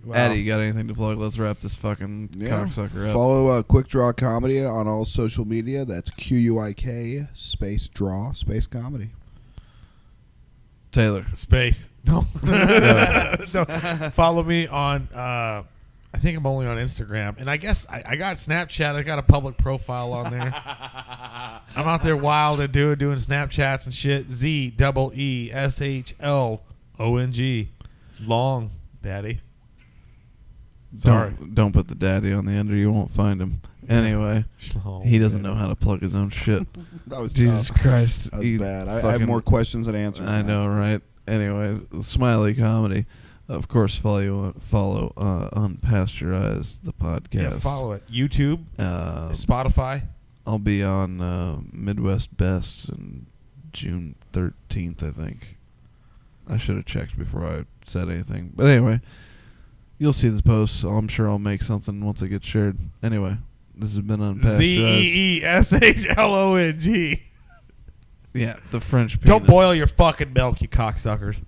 Wow. Addy, you got anything to plug? Let's wrap this fucking cocksucker up. Follow Quik Draw Comedy on all social media. That's QUIK space draw space comedy. Taylor. Space. No. No. Follow me on... I think I'm only on Instagram. And I guess I got Snapchat. I got a public profile on there. I'm out there wild and doing Snapchats and shit. ZEESHLONG. Long, Daddy. Sorry. Don't put the daddy on the end or you won't find him. Anyway, he doesn't know how to plug his own shit. That was Jesus tough. Christ. That was bad. I have more questions than answers. I know, right? Anyways, Smiley Comedy. Of course, follow Unpasteurized, the podcast. Yeah, follow it. YouTube, Spotify. I'll be on Midwest Best on June 13th, I think. I should have checked before I said anything. But anyway, you'll see this post. So I'm sure I'll make something once it gets shared. Anyway, this has been Unpasteurized. ZEESHLONG. Yeah, the French penis. Don't boil your fucking milk, you cocksuckers.